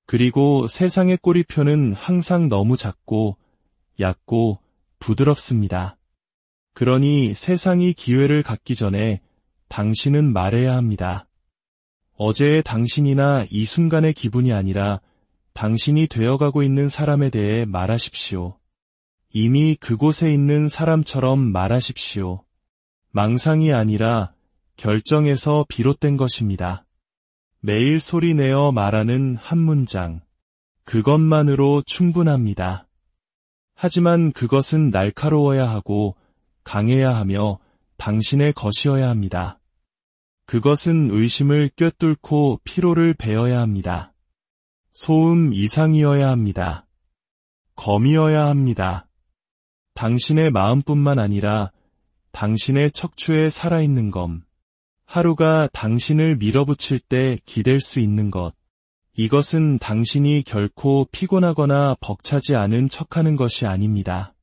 Speaker 1: 그리고 세상의 꼬리표는 항상 너무 작고, 얕고, 부드럽습니다. 그러니 세상이 기회를 갖기 전에 당신은 말해야 합니다. 어제의 당신이나 이 순간의 기분이 아니라 당신이 되어가고 있는 사람에 대해 말하십시오. 이미 그곳에 있는 사람처럼 말하십시오. 망상이 아니라 결정에서 비롯된 것입니다. 매일 소리내어 말하는 한 문장. 그것만으로 충분합니다. 하지만 그것은 날카로워야 하고 강해야 하며 당신의 것이어야 합니다. 그것은 의심을 꿰뚫고 피로를 베어야 합니다. 소음 이상이어야 합니다. 검이어야 합니다. 당신의 마음뿐만 아니라 당신의 척추에 살아있는 검. 하루가 당신을 밀어붙일 때 기댈 수 있는 것. 이것은 당신이 결코 피곤하거나 벅차지 않은 척하는 것이 아닙니다.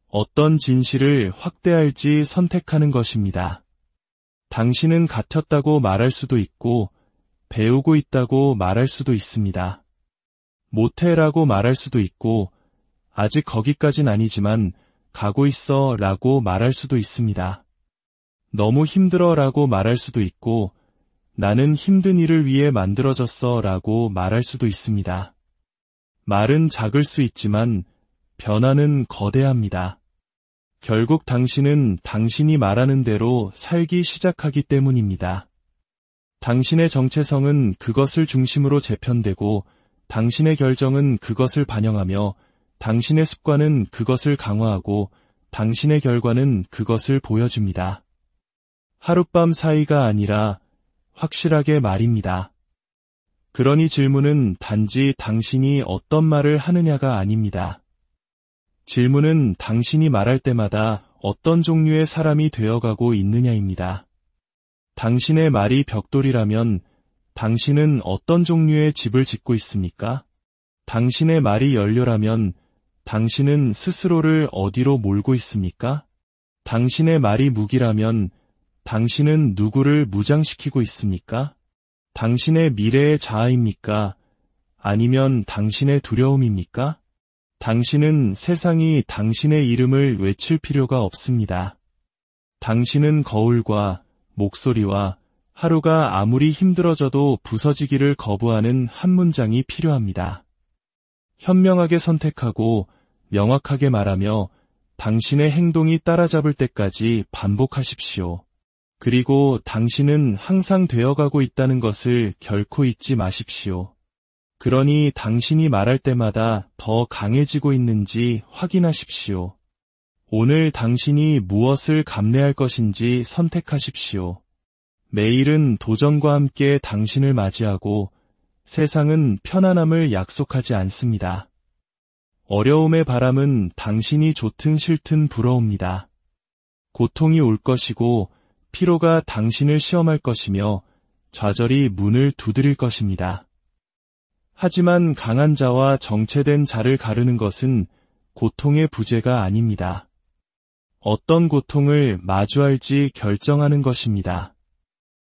Speaker 1: 어떤 진실을 확대할지 선택하는 것입니다. 당신은 갇혔다고 말할 수도 있고 배우고 있다고 말할 수도 있습니다. 못해라고 말할 수도 있고 아직 거기까진 아니지만 가고 있어 라고 말할 수도 있습니다. 너무 힘들어 라고 말할 수도 있고 나는 힘든 일을 위해 만들어졌어 라고 말할 수도 있습니다. 말은 작을 수 있지만 변화는 거대합니다. 결국 당신은 당신이 말하는 대로 살기 시작하기 때문입니다. 당신의 정체성은 그것을 중심으로 재편되고 당신의 결정은 그것을 반영하며 당신의 습관은 그것을 강화하고 당신의 결과는 그것을 보여줍니다. 하룻밤 사이가 아니라 확실하게 말입니다. 그러니 질문은 단지 당신이 어떤 말을 하느냐가 아닙니다. 질문은 당신이 말할 때마다 어떤 종류의 사람이 되어가고 있느냐입니다. 당신의 말이 벽돌이라면 당신은 어떤 종류의 집을 짓고 있습니까? 당신의 말이 연료라면 당신은 스스로를 어디로 몰고 있습니까? 당신의 말이 무기라면 당신은 누구를 무장시키고 있습니까? 당신의 미래의 자아입니까? 아니면 당신의 두려움입니까? 당신은 세상이 당신의 이름을 외칠 필요가 없습니다. 당신은 거울과 목소리와 하루가 아무리 힘들어져도 부서지기를 거부하는 한 문장이 필요합니다. 현명하게 선택하고 명확하게 말하며 당신의 행동이 따라잡을 때까지 반복하십시오. 그리고 당신은 항상 되어가고 있다는 것을 결코 잊지 마십시오. 그러니 당신이 말할 때마다 더 강해지고 있는지 확인하십시오. 오늘 당신이 무엇을 감내할 것인지 선택하십시오. 매일은 도전과 함께 당신을 맞이하고 세상은 편안함을 약속하지 않습니다. 어려움의 바람은 당신이 좋든 싫든 불어옵니다. 고통이 올 것이고 피로가 당신을 시험할 것이며 좌절이 문을 두드릴 것입니다. 하지만 강한 자와 정체된 자를 가르는 것은 고통의 부재가 아닙니다. 어떤 고통을 마주할지 결정하는 것입니다.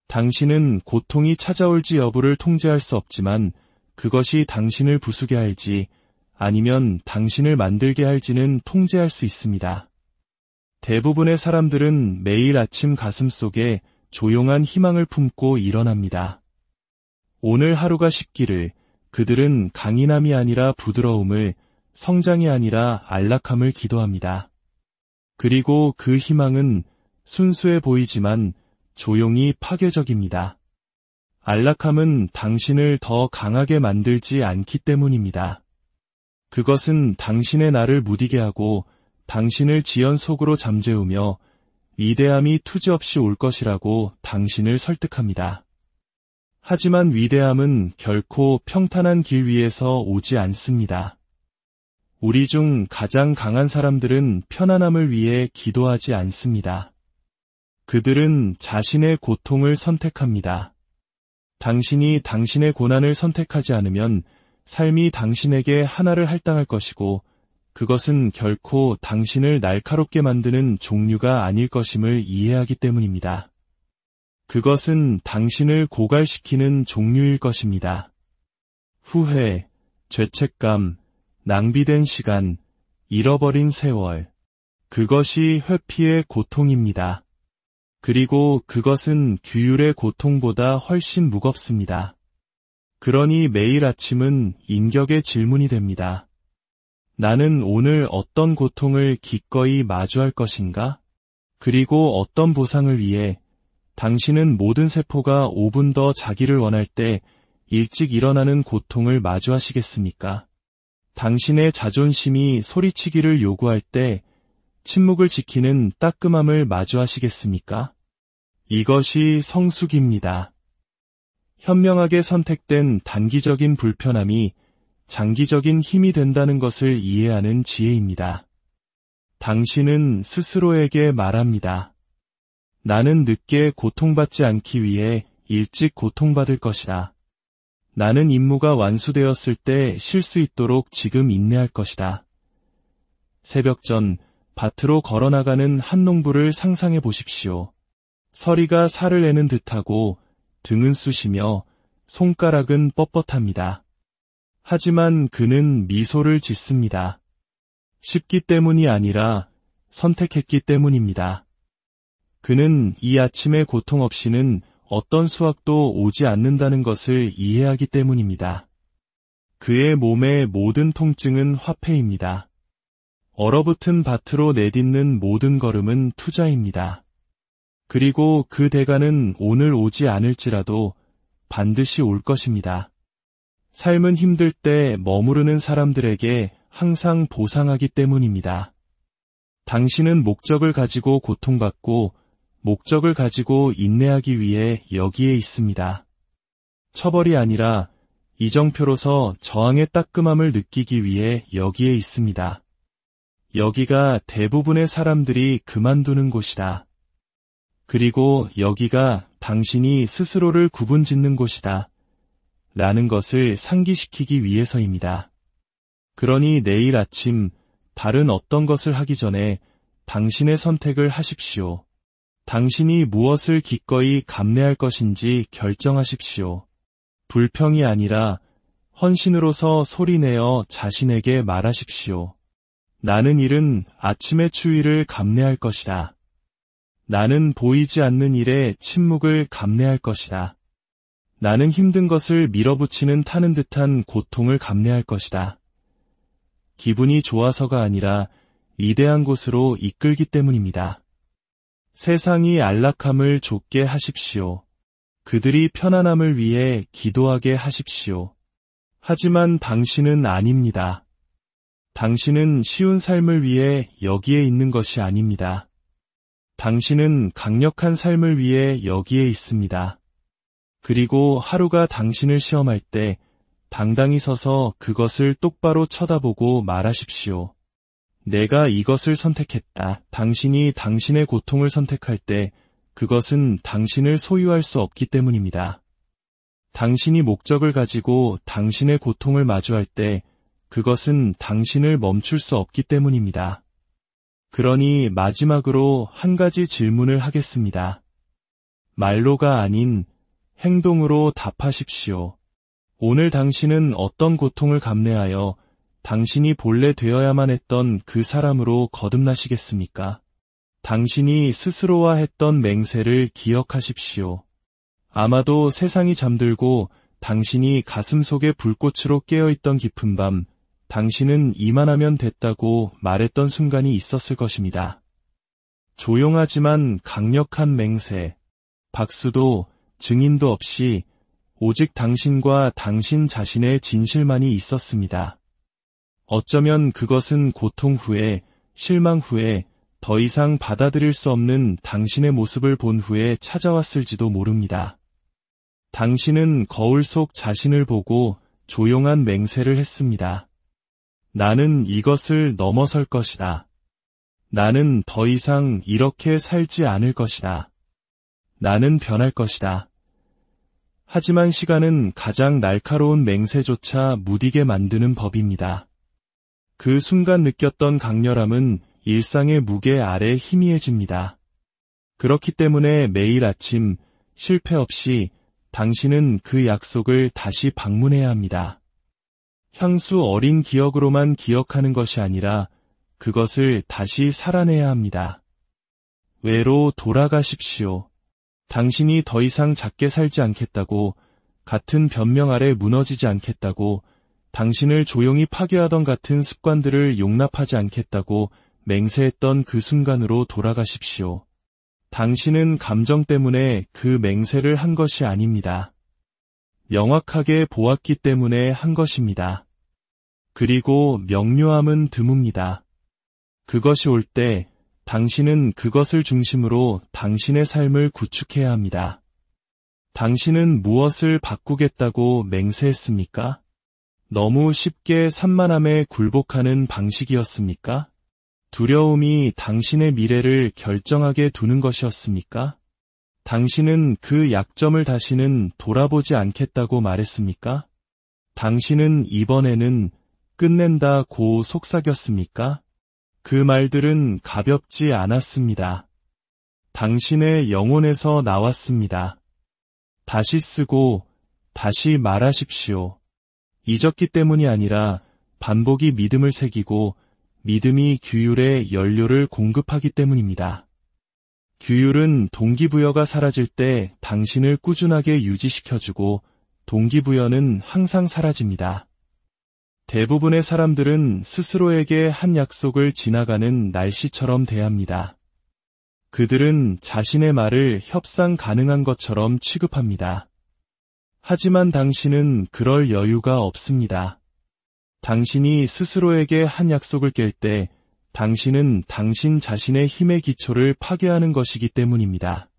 Speaker 1: 당신은 고통이 찾아올지 여부를 통제할 수 없지만 그것이 당신을 부수게 할지 아니면 당신을 만들게 할지는 통제할 수 있습니다. 대부분의 사람들은 매일 아침 가슴속에 조용한 희망을 품고 일어납니다. 오늘 하루가 쉽기를 그들은 강인함이 아니라 부드러움을, 성장이 아니라 안락함을 기도합니다. 그리고 그 희망은 순수해 보이지만 조용히 파괴적입니다. 안락함은 당신을 더 강하게 만들지 않기 때문입니다. 그것은 당신의 나를 무디게 하고 당신을 지연 속으로 잠재우며 위대함이 투지없이 올 것이라고 당신을 설득합니다. 하지만 위대함은 결코 평탄한 길 위에서 오지 않습니다. 우리 중 가장 강한 사람들은 편안함을 위해 기도하지 않습니다. 그들은 자신의 고통을 선택합니다. 당신이 당신의 고난을 선택하지 않으면 삶이 당신에게 하나를 할당할 것이고 그것은 결코 당신을 날카롭게 만드는 종류가 아닐 것임을 이해하기 때문입니다. 그것은 당신을 고갈시키는 종류일 것입니다. 후회, 죄책감, 낭비된 시간, 잃어버린 세월. 그것이 회피의 고통입니다. 그리고 그것은 규율의 고통보다 훨씬 무겁습니다. 그러니 매일 아침은 인격의 질문이 됩니다. 나는 오늘 어떤 고통을 기꺼이 마주할 것인가? 그리고 어떤 보상을 위해 당신은 모든 세포가 5분 더 자기를 원할 때 일찍 일어나는 고통을 마주하시겠습니까? 당신의 자존심이 소리치기를 요구할 때 침묵을 지키는 따끔함을 마주하시겠습니까? 이것이 성숙입니다. 현명하게 선택된 단기적인 불편함이 장기적인 힘이 된다는 것을 이해하는 지혜입니다. 당신은 스스로에게 말합니다. 나는 늦게 고통받지 않기 위해 일찍 고통받을 것이다. 나는 임무가 완수되었을 때 쉴 수 있도록 지금 인내할 것이다. 새벽 전 밭으로 걸어나가는 한 농부를 상상해 보십시오. 서리가 살을 내는 듯하고 등은 쑤시며 손가락은 뻣뻣합니다. 하지만 그는 미소를 짓습니다. 쉽기 때문이 아니라 선택했기 때문입니다. 그는 이 아침의 고통 없이는 어떤 수확도 오지 않는다는 것을 이해하기 때문입니다. 그의 몸의 모든 통증은 화폐입니다. 얼어붙은 밭으로 내딛는 모든 걸음은 투자입니다. 그리고 그 대가는 오늘 오지 않을지라도 반드시 올 것입니다. 삶은 힘들 때 머무르는 사람들에게 항상 보상하기 때문입니다. 당신은 목적을 가지고 고통받고 목적을 가지고 인내하기 위해 여기에 있습니다. 처벌이 아니라 이정표로서 저항의 따끔함을 느끼기 위해 여기에 있습니다. 여기가 대부분의 사람들이 그만두는 곳이다. 그리고 여기가 당신이 스스로를 구분짓는 곳이다. 라는 것을 상기시키기 위해서입니다. 그러니 내일 아침 다른 어떤 것을 하기 전에 당신의 선택을 하십시오. 당신이 무엇을 기꺼이 감내할 것인지 결정하십시오. 불평이 아니라 헌신으로서 소리내어 자신에게 말하십시오. 나는 이른 아침의 추위를 감내할 것이다. 나는 보이지 않는 일에 침묵을 감내할 것이다. 나는 힘든 것을 밀어붙이는 타는 듯한 고통을 감내할 것이다. 기분이 좋아서가 아니라 위대한 곳으로 이끌기 때문입니다. 세상이 안락함을 좇게 하십시오. 그들이 편안함을 위해 기도하게 하십시오. 하지만 당신은 아닙니다. 당신은 쉬운 삶을 위해 여기에 있는 것이 아닙니다. 당신은 강력한 삶을 위해 여기에 있습니다. 그리고 하루가 당신을 시험할 때 당당히 서서 그것을 똑바로 쳐다보고 말하십시오. 내가 이것을 선택했다. 당신이 당신의 고통을 선택할 때 그것은 당신을 소유할 수 없기 때문입니다. 당신이 목적을 가지고 당신의 고통을 마주할 때 그것은 당신을 멈출 수 없기 때문입니다. 그러니 마지막으로 한 가지 질문을 하겠습니다. 말로가 아닌 행동으로 답하십시오. 오늘 당신은 어떤 고통을 감내하여 당신이 본래 되어야만 했던 그 사람으로 거듭나시겠습니까? 당신이 스스로와 했던 맹세를 기억하십시오. 아마도 세상이 잠들고 당신이 가슴속의 불꽃으로 깨어있던 깊은 밤, 당신은 이만하면 됐다고 말했던 순간이 있었을 것입니다. 조용하지만 강력한 맹세, 박수도 증인도 없이 오직 당신과 당신 자신의 진실만이 있었습니다. 어쩌면 그것은 고통 후에, 실망 후에, 더 이상 받아들일 수 없는 당신의 모습을 본 후에 찾아왔을지도 모릅니다. 당신은 거울 속 자신을 보고 조용한 맹세를 했습니다. 나는 이것을 넘어설 것이다. 나는 더 이상 이렇게 살지 않을 것이다. 나는 변할 것이다. 하지만 시간은 가장 날카로운 맹세조차 무디게 만드는 법입니다. 그 순간 느꼈던 강렬함은 일상의 무게 아래 희미해집니다. 그렇기 때문에 매일 아침 실패 없이 당신은 그 약속을 다시 방문해야 합니다. 향수 어린 기억으로만 기억하는 것이 아니라 그것을 다시 살아내야 합니다. 외로 돌아가십시오. 당신이 더 이상 작게 살지 않겠다고, 같은 변명 아래 무너지지 않겠다고, 당신을 조용히 파괴하던 같은 습관들을 용납하지 않겠다고 맹세했던 그 순간으로 돌아가십시오. 당신은 감정 때문에 그 맹세를 한 것이 아닙니다. 명확하게 보았기 때문에 한 것입니다. 그리고 명료함은 드뭅니다. 그것이 올 때 당신은 그것을 중심으로 당신의 삶을 구축해야 합니다. 당신은 무엇을 바꾸겠다고 맹세했습니까? 너무 쉽게 산만함에 굴복하는 방식이었습니까? 두려움이 당신의 미래를 결정하게 두는 것이었습니까? 당신은 그 약점을 다시는 돌아보지 않겠다고 말했습니까? 당신은 이번에는 끝낸다고 속삭였습니까? 그 말들은 가볍지 않았습니다. 당신의 영혼에서 나왔습니다. 다시 쓰고 다시 말하십시오. 잊었기 때문이 아니라 반복이 믿음을 새기고 믿음이 규율에 연료를 공급하기 때문입니다. 규율은 동기부여가 사라질 때 당신을 꾸준하게 유지시켜주고 동기부여는 항상 사라집니다. 대부분의 사람들은 스스로에게 한 약속을 지나가는 날씨처럼 대합니다. 그들은 자신의 말을 협상 가능한 것처럼 취급합니다. 하지만 당신은 그럴 여유가 없습니다. 당신이 스스로에게 한 약속을 깰 때 당신은 당신 자신의 힘의 기초를 파괴하는 것이기 때문입니다.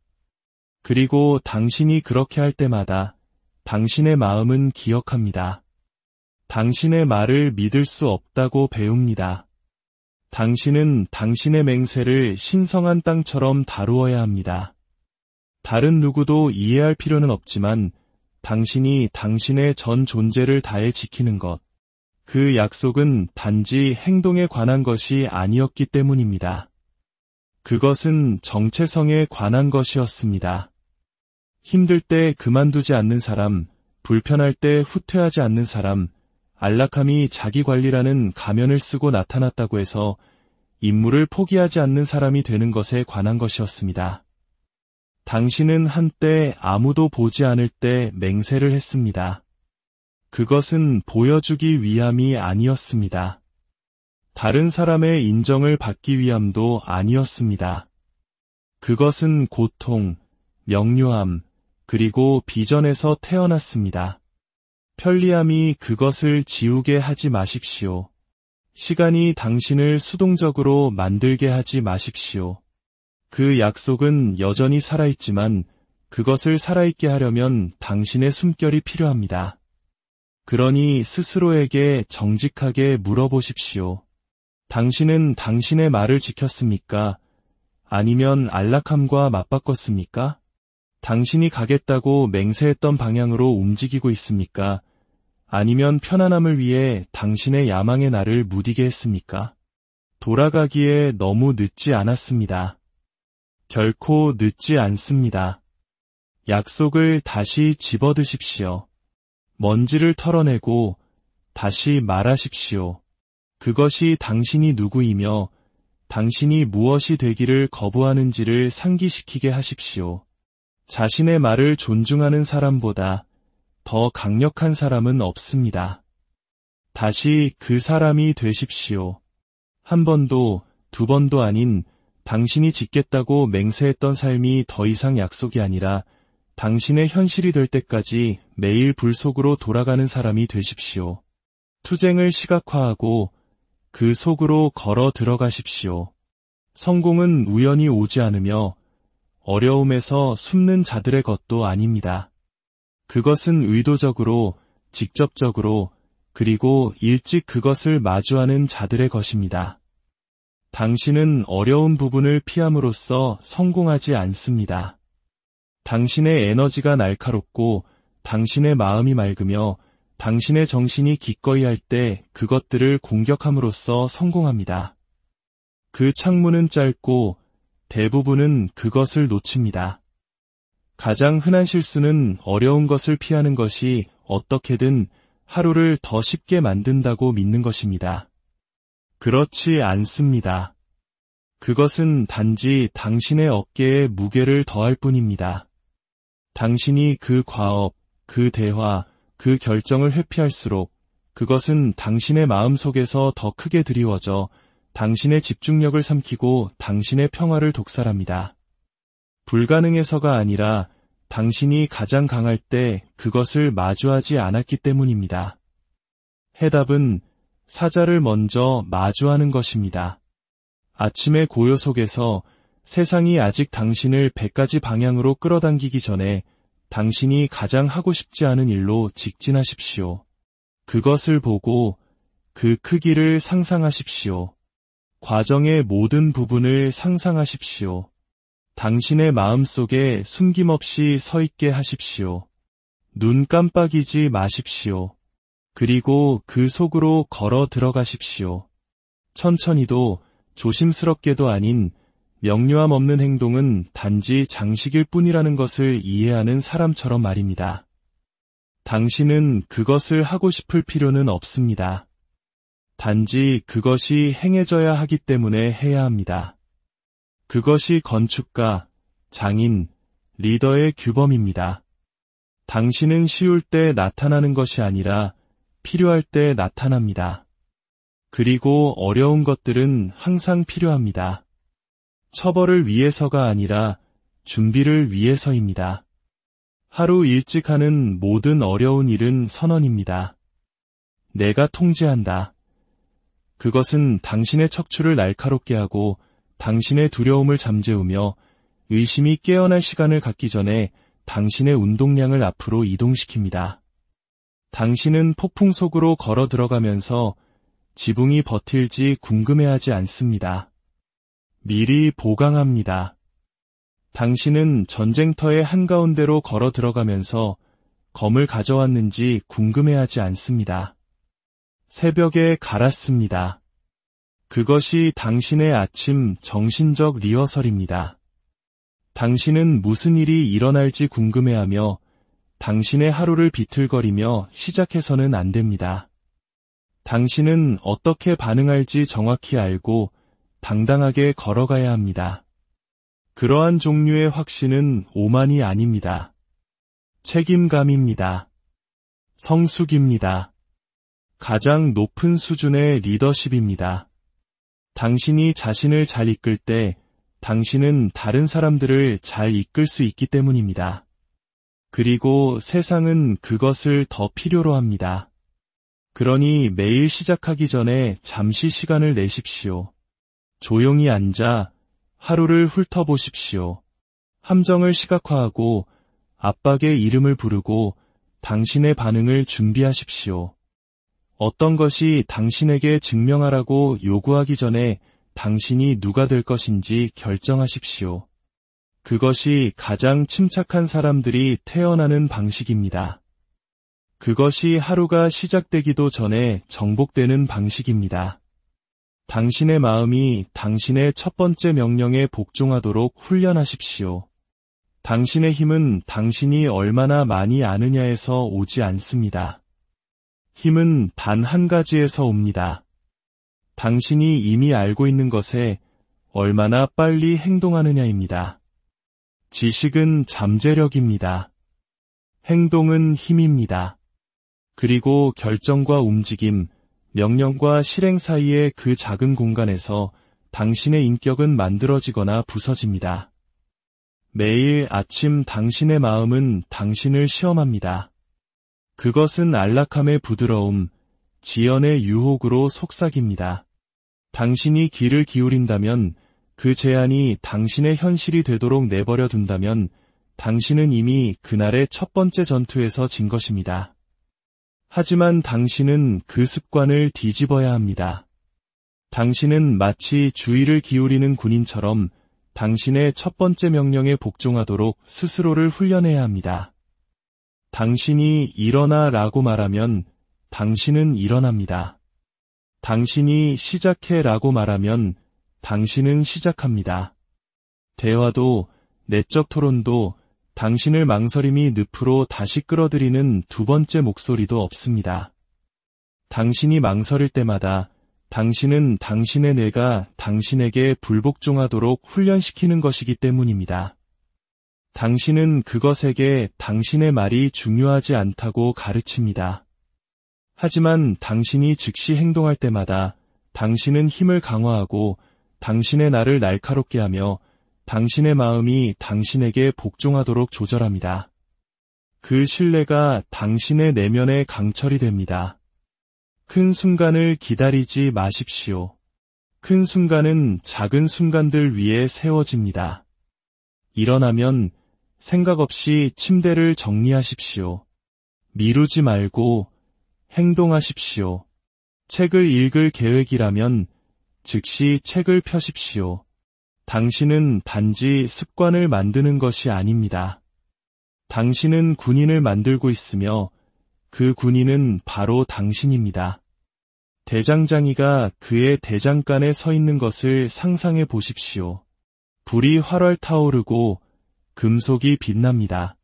Speaker 1: 그리고 당신이 그렇게 할 때마다 당신의 마음은 기억합니다. 당신의 말을 믿을 수 없다고 배웁니다. 당신은 당신의 맹세를 신성한 땅처럼 다루어야 합니다. 다른 누구도 이해할 필요는 없지만 당신이 당신의 전 존재를 다해 지키는 것, 그 약속은 단지 행동에 관한 것이 아니었기 때문입니다. 그것은 정체성에 관한 것이었습니다. 힘들 때 그만두지 않는 사람, 불편할 때 후퇴하지 않는 사람, 안락함이 자기 관리라는 가면을 쓰고 나타났다고 해서 임무를 포기하지 않는 사람이 되는 것에 관한 것이었습니다. 당신은 한때 아무도 보지 않을 때 맹세를 했습니다. 그것은 보여주기 위함이 아니었습니다. 다른 사람의 인정을 받기 위함도 아니었습니다. 그것은 고통, 명료함, 그리고 비전에서 태어났습니다. 편리함이 그것을 지우게 하지 마십시오. 시간이 당신을 수동적으로 만들게 하지 마십시오. 그 약속은 여전히 살아있지만 그것을 살아있게 하려면 당신의 숨결이 필요합니다. 그러니 스스로에게 정직하게 물어보십시오. 당신은 당신의 말을 지켰습니까? 아니면 안락함과 맞바꿨습니까? 당신이 가겠다고 맹세했던 방향으로 움직이고 있습니까? 아니면 편안함을 위해 당신의 야망의 날을 무디게 했습니까? 돌아가기에 너무 늦지 않았습니다. 결코 늦지 않습니다. 약속을 다시 집어드십시오. 먼지를 털어내고 다시 말하십시오. 그것이 당신이 누구이며 당신이 무엇이 되기를 거부하는지를 상기시키게 하십시오. 자신의 말을 존중하는 사람보다 더 강력한 사람은 없습니다. 다시 그 사람이 되십시오. 한 번도, 두 번도 아닌 당신이 짓겠다고 맹세했던 삶이 더 이상 약속이 아니라 당신의 현실이 될 때까지 매일 불 속으로 돌아가는 사람이 되십시오. 투쟁을 시각화하고 그 속으로 걸어 들어가십시오. 성공은 우연히 오지 않으며 어려움에서 숨는 자들의 것도 아닙니다. 그것은 의도적으로, 직접적으로, 그리고 일찍 그것을 마주하는 자들의 것입니다. 당신은 어려운 부분을 피함으로써 성공하지 않습니다. 당신의 에너지가 날카롭고 당신의 마음이 맑으며 당신의 정신이 기꺼이 할 때 그것들을 공격함으로써 성공합니다. 그 창문은 짧고 대부분은 그것을 놓칩니다. 가장 흔한 실수는 어려운 것을 피하는 것이 어떻게든 하루를 더 쉽게 만든다고 믿는 것입니다. 그렇지 않습니다. 그것은 단지 당신의 어깨에 무게를 더할 뿐입니다. 당신이 그 과업, 그 대화, 그 결정을 회피할수록 그것은 당신의 마음속에서 더 크게 드리워져 당신의 집중력을 삼키고 당신의 평화를 독살합니다. 불가능해서가 아니라 당신이 가장 강할 때 그것을 마주하지 않았기 때문입니다. 해답은 사자를 먼저 마주하는 것입니다. 아침의 고요 속에서 세상이 아직 당신을 100가지 방향으로 끌어당기기 전에 당신이 가장 하고 싶지 않은 일로 직진하십시오. 그것을 보고 그 크기를 상상하십시오. 과정의 모든 부분을 상상하십시오. 당신의 마음속에 숨김없이 서 있게 하십시오. 눈 깜빡이지 마십시오. 그리고 그 속으로 걸어 들어가십시오. 천천히도 조심스럽게도 아닌 명료함 없는 행동은 단지 장식일 뿐이라는 것을 이해하는 사람처럼 말입니다. 당신은 그것을 하고 싶을 필요는 없습니다. 단지 그것이 행해져야 하기 때문에 해야 합니다. 그것이 건축가, 장인, 리더의 규범입니다. 당신은 쉬울 때 나타나는 것이 아니라 필요할 때 나타납니다. 그리고 어려운 것들은 항상 필요합니다. 처벌을 위해서가 아니라 준비를 위해서입니다. 하루 일찍 하는 모든 어려운 일은 선언입니다. 내가 통제한다. 그것은 당신의 척추를 날카롭게 하고 당신의 두려움을 잠재우며 의심이 깨어날 시간을 갖기 전에 당신의 운동량을 앞으로 이동시킵니다. 당신은 폭풍 속으로 걸어 들어가면서 지붕이 버틸지 궁금해하지 않습니다. 미리 보강합니다. 당신은 전쟁터의 한가운데로 걸어 들어가면서 검을 가져왔는지 궁금해하지 않습니다. 새벽에 갈았습니다. 그것이 당신의 아침 정신적 리허설입니다. 당신은 무슨 일이 일어날지 궁금해하며 당신의 하루를 비틀거리며 시작해서는 안 됩니다. 당신은 어떻게 반응할지 정확히 알고 당당하게 걸어가야 합니다. 그러한 종류의 확신은 오만이 아닙니다. 책임감입니다. 성숙입니다. 가장 높은 수준의 리더십입니다. 당신이 자신을 잘 이끌 때 당신은 다른 사람들을 잘 이끌 수 있기 때문입니다. 그리고 세상은 그것을 더 필요로 합니다. 그러니 매일 시작하기 전에 잠시 시간을 내십시오. 조용히 앉아 하루를 훑어보십시오. 함정을 시각화하고 압박의 이름을 부르고 당신의 반응을 준비하십시오. 어떤 것이 당신에게 증명하라고 요구하기 전에 당신이 누가 될 것인지 결정하십시오. 그것이 가장 침착한 사람들이 태어나는 방식입니다. 그것이 하루가 시작되기도 전에 정복되는 방식입니다. 당신의 마음이 당신의 첫 번째 명령에 복종하도록 훈련하십시오. 당신의 힘은 당신이 얼마나 많이 아느냐에서 오지 않습니다. 힘은 단 한 가지에서 옵니다. 당신이 이미 알고 있는 것에 얼마나 빨리 행동하느냐입니다. 지식은 잠재력입니다. 행동은 힘입니다. 그리고 결정과 움직임, 명령과 실행 사이의 그 작은 공간에서 당신의 인격은 만들어지거나 부서집니다. 매일 아침 당신의 마음은 당신을 시험합니다. 그것은 안락함의 부드러움, 지연의 유혹으로 속삭입니다. 당신이 귀를 기울인다면, 그 제안이 당신의 현실이 되도록 내버려 둔다면 당신은 이미 그날의 첫 번째 전투에서 진 것입니다. 하지만 당신은 그 습관을 뒤집어야 합니다. 당신은 마치 주의를 기울이는 군인처럼 당신의 첫 번째 명령에 복종하도록 스스로를 훈련해야 합니다. 당신이 일어나 라고 말하면 당신은 일어납니다. 당신이 시작해 라고 말하면 당신은 시작합니다. 대화도, 내적 토론도 당신을 망설임이 늪으로 다시 끌어들이는 두 번째 목소리도 없습니다. 당신이 망설일 때마다 당신은 당신의 뇌가 당신에게 불복종하도록 훈련시키는 것이기 때문입니다. 당신은 그것에게 당신의 말이 중요하지 않다고 가르칩니다. 하지만 당신이 즉시 행동할 때마다 당신은 힘을 강화하고 당신의 나를 날카롭게 하며 당신의 마음이 당신에게 복종하도록 조절합니다. 그 신뢰가 당신의 내면에 강철이 됩니다. 큰 순간을 기다리지 마십시오. 큰 순간은 작은 순간들 위에 세워집니다. 일어나면 생각 없이 침대를 정리하십시오. 미루지 말고 행동하십시오. 책을 읽을 계획이라면 즉시 책을 펴십시오. 당신은 단지 습관을 만드는 것이 아닙니다. 당신은 군인을 만들고 있으며 그 군인은 바로 당신입니다. 대장장이가 그의 대장간에 서 있는 것을 상상해 보십시오. 불이 활활 타오르고 금속이 빛납니다.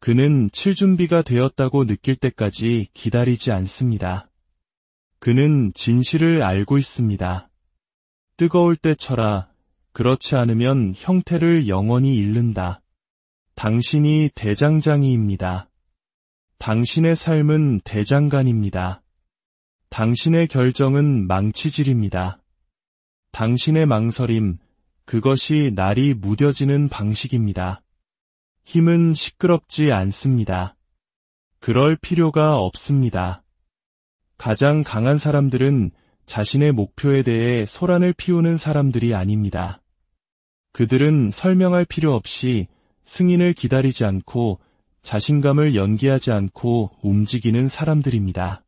Speaker 1: 그는 칠 준비가 되었다고 느낄 때까지 기다리지 않습니다. 그는 진실을 알고 있습니다. 뜨거울 때 쳐라. 그렇지 않으면 형태를 영원히 잃는다. 당신이 대장장이입니다. 당신의 삶은 대장간입니다. 당신의 결정은 망치질입니다. 당신의 망설임, 그것이 날이 무뎌지는 방식입니다. 힘은 시끄럽지 않습니다. 그럴 필요가 없습니다. 가장 강한 사람들은 자신의 목표에 대해 소란을 피우는 사람들이 아닙니다. 그들은 설명할 필요 없이 승인을 기다리지 않고 자신감을 연기하지 않고 움직이는 사람들입니다.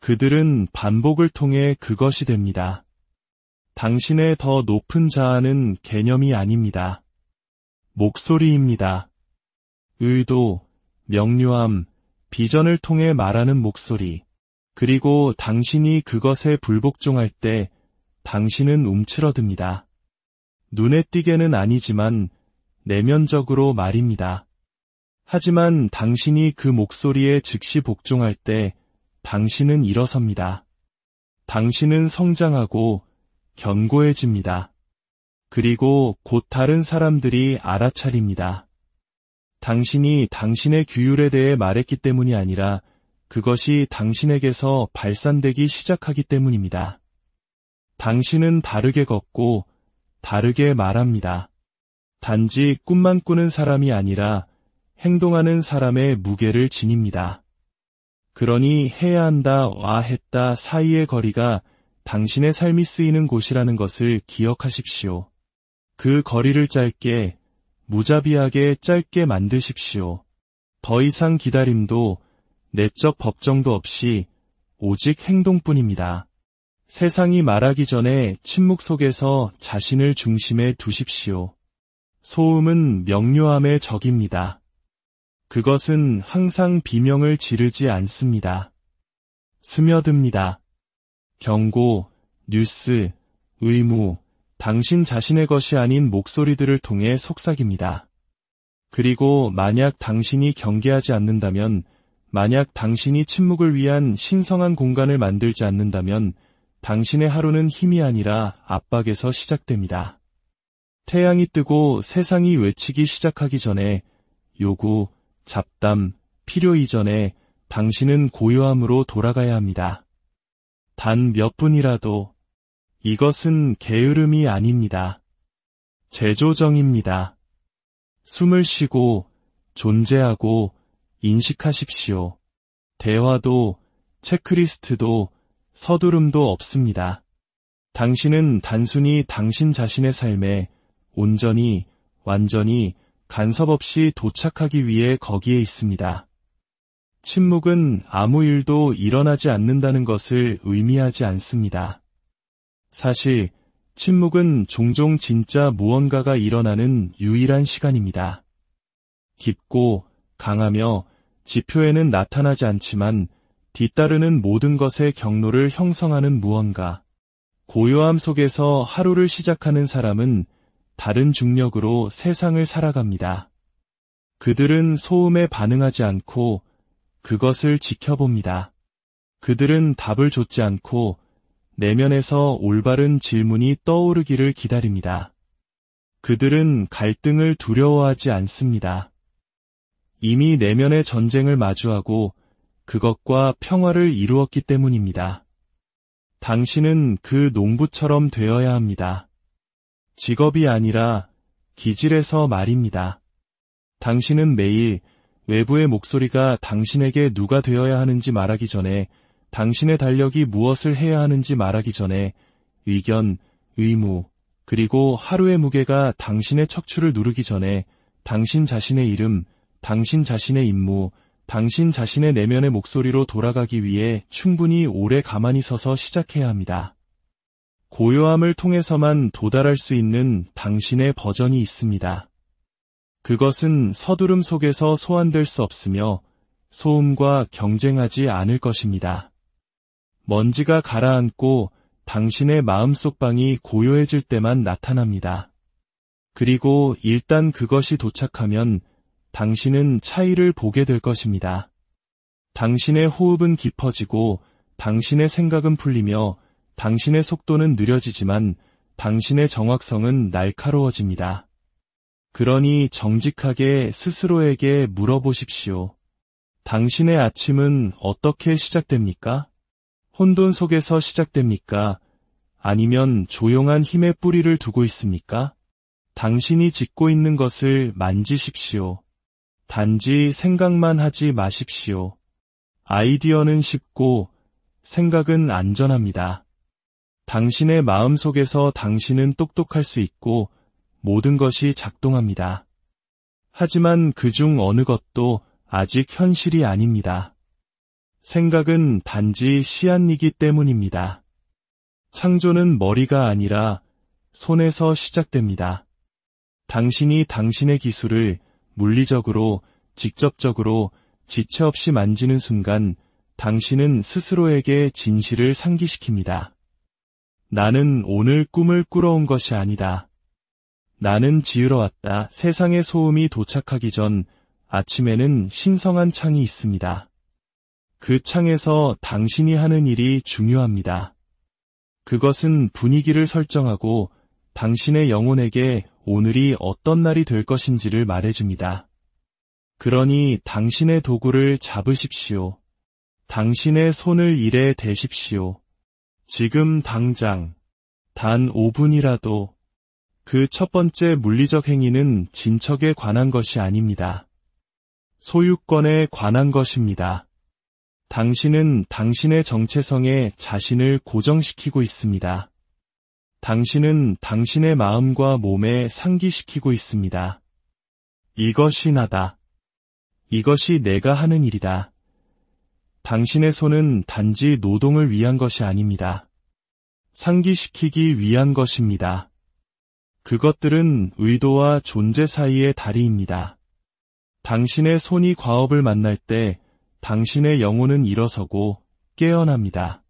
Speaker 1: 그들은 반복을 통해 그것이 됩니다. 당신의 더 높은 자아는 개념이 아닙니다. 목소리입니다. 의도, 명료함, 비전을 통해 말하는 목소리. 그리고 당신이 그것에 불복종할 때 당신은 움츠러듭니다. 눈에 띄게는 아니지만 내면적으로 말입니다. 하지만 당신이 그 목소리에 즉시 복종할 때 당신은 일어섭니다. 당신은 성장하고 견고해집니다. 그리고 곧 다른 사람들이 알아차립니다. 당신이 당신의 규율에 대해 말했기 때문이 아니라 그것이 당신에게서 발산되기 시작하기 때문입니다. 당신은 다르게 걷고 다르게 말합니다. 단지 꿈만 꾸는 사람이 아니라 행동하는 사람의 무게를 지닙니다. 그러니 해야 한다와 했다 사이의 거리가 당신의 삶이 쓰이는 곳이라는 것을 기억하십시오. 그 거리를 짧게, 무자비하게 짧게 만드십시오. 더 이상 기다림도 내적 법정도 없이 오직 행동뿐입니다. 세상이 말하기 전에 침묵 속에서 자신을 중심에 두십시오. 소음은 명료함의 적입니다. 그것은 항상 비명을 지르지 않습니다. 스며듭니다. 경고, 뉴스, 의무, 당신 자신의 것이 아닌 목소리들을 통해 속삭입니다. 그리고 만약 당신이 경계하지 않는다면, 만약 당신이 침묵을 위한 신성한 공간을 만들지 않는다면 당신의 하루는 힘이 아니라 압박에서 시작됩니다. 태양이 뜨고 세상이 외치기 시작하기 전에 요구, 잡담, 필요 이전에 당신은 고요함으로 돌아가야 합니다. 단 몇 분이라도. 이것은 게으름이 아닙니다. 재조정입니다. 숨을 쉬고 존재하고 인식하십시오. 대화도 체크리스트도 서두름도 없습니다. 당신은 단순히 당신 자신의 삶에 온전히, 완전히, 간섭 없이 도착하기 위해 거기에 있습니다. 침묵은 아무 일도 일어나지 않는다는 것을 의미하지 않습니다. 사실, 침묵은 종종 진짜 무언가가 일어나는 유일한 시간입니다. 깊고 강하며 지표에는 나타나지 않지만 뒤따르는 모든 것의 경로를 형성하는 무언가. 고요함 속에서 하루를 시작하는 사람은 다른 중력으로 세상을 살아갑니다. 그들은 소음에 반응하지 않고 그것을 지켜봅니다. 그들은 답을 좇지 않고 내면에서 올바른 질문이 떠오르기를 기다립니다. 그들은 갈등을 두려워하지 않습니다. 이미 내면의 전쟁을 마주하고 그것과 평화를 이루었기 때문입니다. 당신은 그 농부처럼 되어야 합니다. 직업이 아니라 기질에서 말입니다. 당신은 매일 외부의 목소리가 당신에게 누가 되어야 하는지 말하기 전에, 당신의 달력이 무엇을 해야 하는지 말하기 전에 의견, 의무, 그리고 하루의 무게가 당신의 척추를 누르기 전에 당신 자신의 이름, 당신 자신의 임무, 당신 자신의 내면의 목소리로 돌아가기 위해 충분히 오래 가만히 서서 시작해야 합니다. 고요함을 통해서만 도달할 수 있는 당신의 버전이 있습니다. 그것은 서두름 속에서 소환될 수 없으며 소음과 경쟁하지 않을 것입니다. 먼지가 가라앉고 당신의 마음속 방이 고요해질 때만 나타납니다. 그리고 일단 그것이 도착하면 당신은 차이를 보게 될 것입니다. 당신의 호흡은 깊어지고 당신의 생각은 풀리며 당신의 속도는 느려지지만 당신의 정확성은 날카로워집니다. 그러니 정직하게 스스로에게 물어보십시오. 당신의 아침은 어떻게 시작됩니까? 혼돈 속에서 시작됩니까? 아니면 조용한 힘의 뿌리를 두고 있습니까? 당신이 짓고 있는 것을 만지십시오. 단지 생각만 하지 마십시오. 아이디어는 쉽고 생각은 안전합니다. 당신의 마음속에서 당신은 똑똑할 수 있고 모든 것이 작동합니다. 하지만 그중 어느 것도 아직 현실이 아닙니다. 생각은 단지 씨앗이기 때문입니다. 창조는 머리가 아니라 손에서 시작됩니다. 당신이 당신의 기술을 물리적으로, 직접적으로, 지체 없이 만지는 순간 당신은 스스로에게 진실을 상기시킵니다. 나는 오늘 꿈을 꾸러온 것이 아니다. 나는 지으러 왔다. 세상의 소음이 도착하기 전 아침에는 신성한 창이 있습니다. 그 창에서 당신이 하는 일이 중요합니다. 그것은 분위기를 설정하고 당신의 영혼에게 오늘이 어떤 날이 될 것인지를 말해줍니다. 그러니 당신의 도구를 잡으십시오. 당신의 손을 일에 대십시오. 지금 당장, 단 5분이라도. 그 첫 번째 물리적 행위는 진척에 관한 것이 아닙니다. 소유권에 관한 것입니다. 당신은 당신의 정체성에 자신을 고정시키고 있습니다. 당신은 당신의 마음과 몸에 상기시키고 있습니다. 이것이 나다. 이것이 내가 하는 일이다. 당신의 손은 단지 노동을 위한 것이 아닙니다. 상기시키기 위한 것입니다. 그것들은 의도와 존재 사이의 다리입니다. 당신의 손이 과업을 만날 때 당신의 영혼은 일어서고 깨어납니다.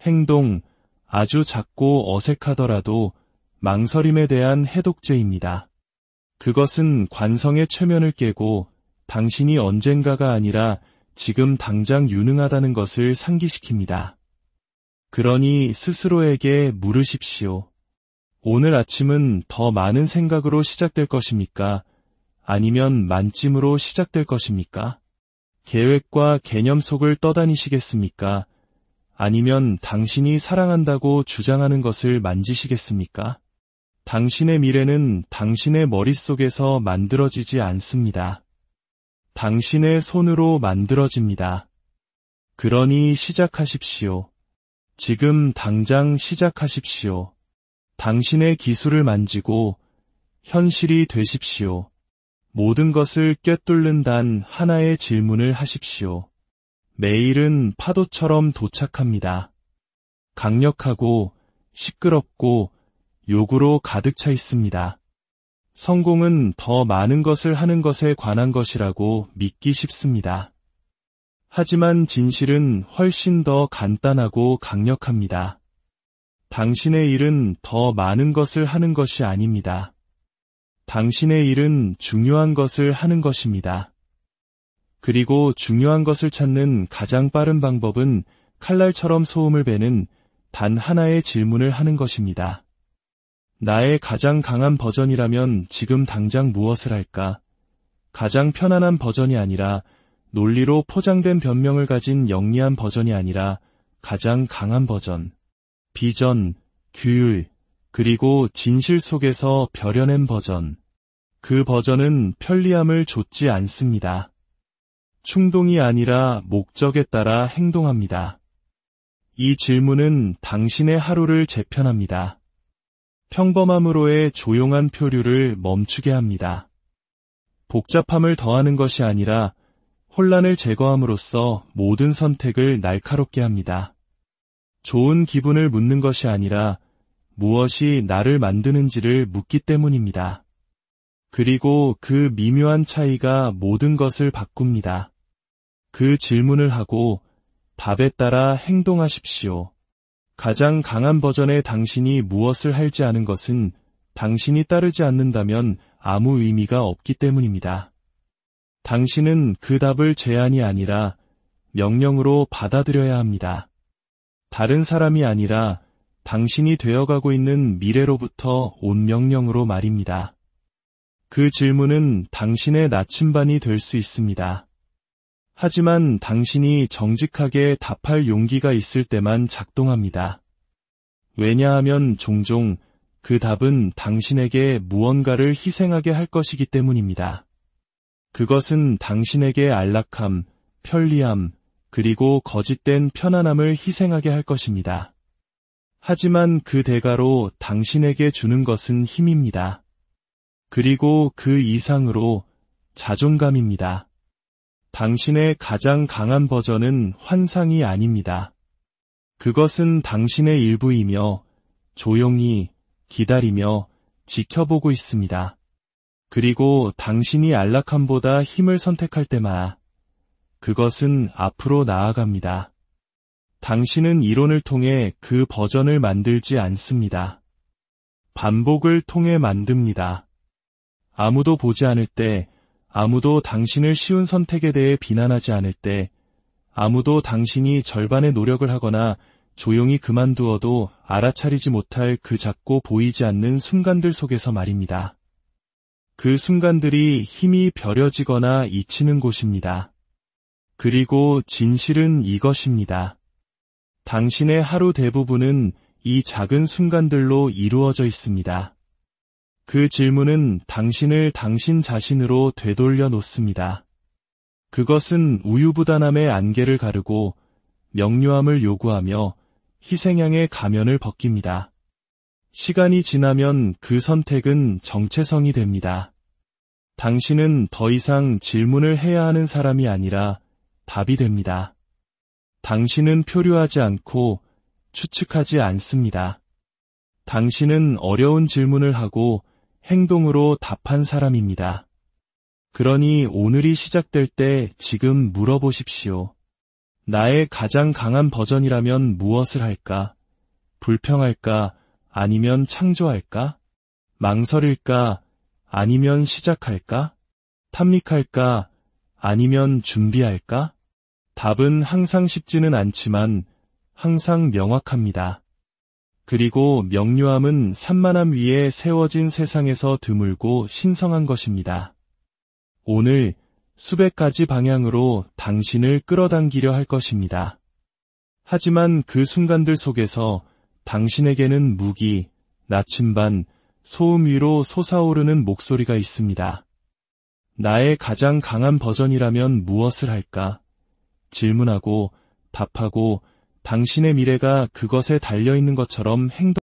Speaker 1: 행동, 아주 작고 어색하더라도 망설임에 대한 해독제입니다. 그것은 관성의 최면을 깨고 당신이 언젠가가 아니라 지금 당장 유능하다는 것을 상기시킵니다. 그러니 스스로에게 물으십시오. 오늘 아침은 더 많은 생각으로 시작될 것입니까? 아니면 만찜으로 시작될 것입니까? 계획과 개념 속을 떠다니시겠습니까? 아니면 당신이 사랑한다고 주장하는 것을 만지시겠습니까? 당신의 미래는 당신의 머릿속에서 만들어지지 않습니다. 당신의 손으로 만들어집니다. 그러니 시작하십시오. 지금 당장 시작하십시오. 당신의 기술을 만지고 현실이 되십시오. 모든 것을 꿰뚫는 단 하나의 질문을 하십시오. 매일은 파도처럼 도착합니다. 강력하고 시끄럽고 요구로 가득 차 있습니다. 성공은 더 많은 것을 하는 것에 관한 것이라고 믿기 쉽습니다. 하지만 진실은 훨씬 더 간단하고 강력합니다. 당신의 일은 더 많은 것을 하는 것이 아닙니다. 당신의 일은 중요한 것을 하는 것입니다. 그리고 중요한 것을 찾는 가장 빠른 방법은 칼날처럼 소음을 베는 단 하나의 질문을 하는 것입니다. 나의 가장 강한 버전이라면 지금 당장 무엇을 할까? 가장 편안한 버전이 아니라 논리로 포장된 변명을 가진 영리한 버전이 아니라 가장 강한 버전. 비전, 규율, 그리고 진실 속에서 벼려낸 버전. 그 버전은 편리함을 좇지 않습니다. 충동이 아니라 목적에 따라 행동합니다. 이 질문은 당신의 하루를 재편합니다. 평범함으로의 조용한 표류를 멈추게 합니다. 복잡함을 더하는 것이 아니라 혼란을 제거함으로써 모든 선택을 날카롭게 합니다. 좋은 기분을 묻는 것이 아니라 무엇이 나를 만드는지를 묻기 때문입니다. 그리고 그 미묘한 차이가 모든 것을 바꿉니다. 그 질문을 하고 답에 따라 행동하십시오. 가장 강한 버전의 당신이 무엇을 할지 아는 것은 당신이 따르지 않는다면 아무 의미가 없기 때문입니다. 당신은 그 답을 제안이 아니라 명령으로 받아들여야 합니다. 다른 사람이 아니라 당신이 되어가고 있는 미래로부터 온 명령으로 말입니다. 그 질문은 당신의 나침반이 될 수 있습니다. 하지만 당신이 정직하게 답할 용기가 있을 때만 작동합니다. 왜냐하면 종종 그 답은 당신에게 무언가를 희생하게 할 것이기 때문입니다. 그것은 당신에게 안락함, 편리함, 그리고 거짓된 편안함을 희생하게 할 것입니다. 하지만 그 대가로 당신에게 주는 것은 힘입니다. 그리고 그 이상으로 자존감입니다. 당신의 가장 강한 버전은 환상이 아닙니다. 그것은 당신의 일부이며 조용히 기다리며 지켜보고 있습니다. 그리고 당신이 안락함보다 힘을 선택할 때마다 그것은 앞으로 나아갑니다. 당신은 이론을 통해 그 버전을 만들지 않습니다. 반복을 통해 만듭니다. 아무도 보지 않을 때 아무도 당신을 쉬운 선택에 대해 비난하지 않을 때, 아무도 당신이 절반의 노력을 하거나 조용히 그만두어도 알아차리지 못할 그 작고 보이지 않는 순간들 속에서 말입니다. 그 순간들이 힘이 벼려지거나 잊히는 곳입니다. 그리고 진실은 이것입니다. 당신의 하루 대부분은 이 작은 순간들로 이루어져 있습니다. 그 질문은 당신을 당신 자신으로 되돌려 놓습니다. 그것은 우유부단함의 안개를 가르고 명료함을 요구하며 희생양의 가면을 벗깁니다. 시간이 지나면 그 선택은 정체성이 됩니다. 당신은 더 이상 질문을 해야 하는 사람이 아니라 답이 됩니다. 당신은 표류하지 않고 추측하지 않습니다. 당신은 어려운 질문을 하고 행동으로 답한 사람입니다. 그러니 오늘이 시작될 때 지금 물어보십시오. 나의 가장 강한 버전이라면 무엇을 할까? 불평할까? 아니면 창조할까? 망설일까? 아니면 시작할까? 탐닉할까? 아니면 준비할까? 답은 항상 쉽지는 않지만 항상 명확합니다. 그리고 명료함은 산만함 위에 세워진 세상에서 드물고 신성한 것입니다. 오늘 수백 가지 방향으로 당신을 끌어당기려 할 것입니다. 하지만 그 순간들 속에서 당신에게는 무기, 나침반, 소음 위로 솟아오르는 목소리가 있습니다. 나의 가장 강한 버전이라면 무엇을 할까? 질문하고 답하고 당신의 미래가 그것에 달려있는 것처럼 행동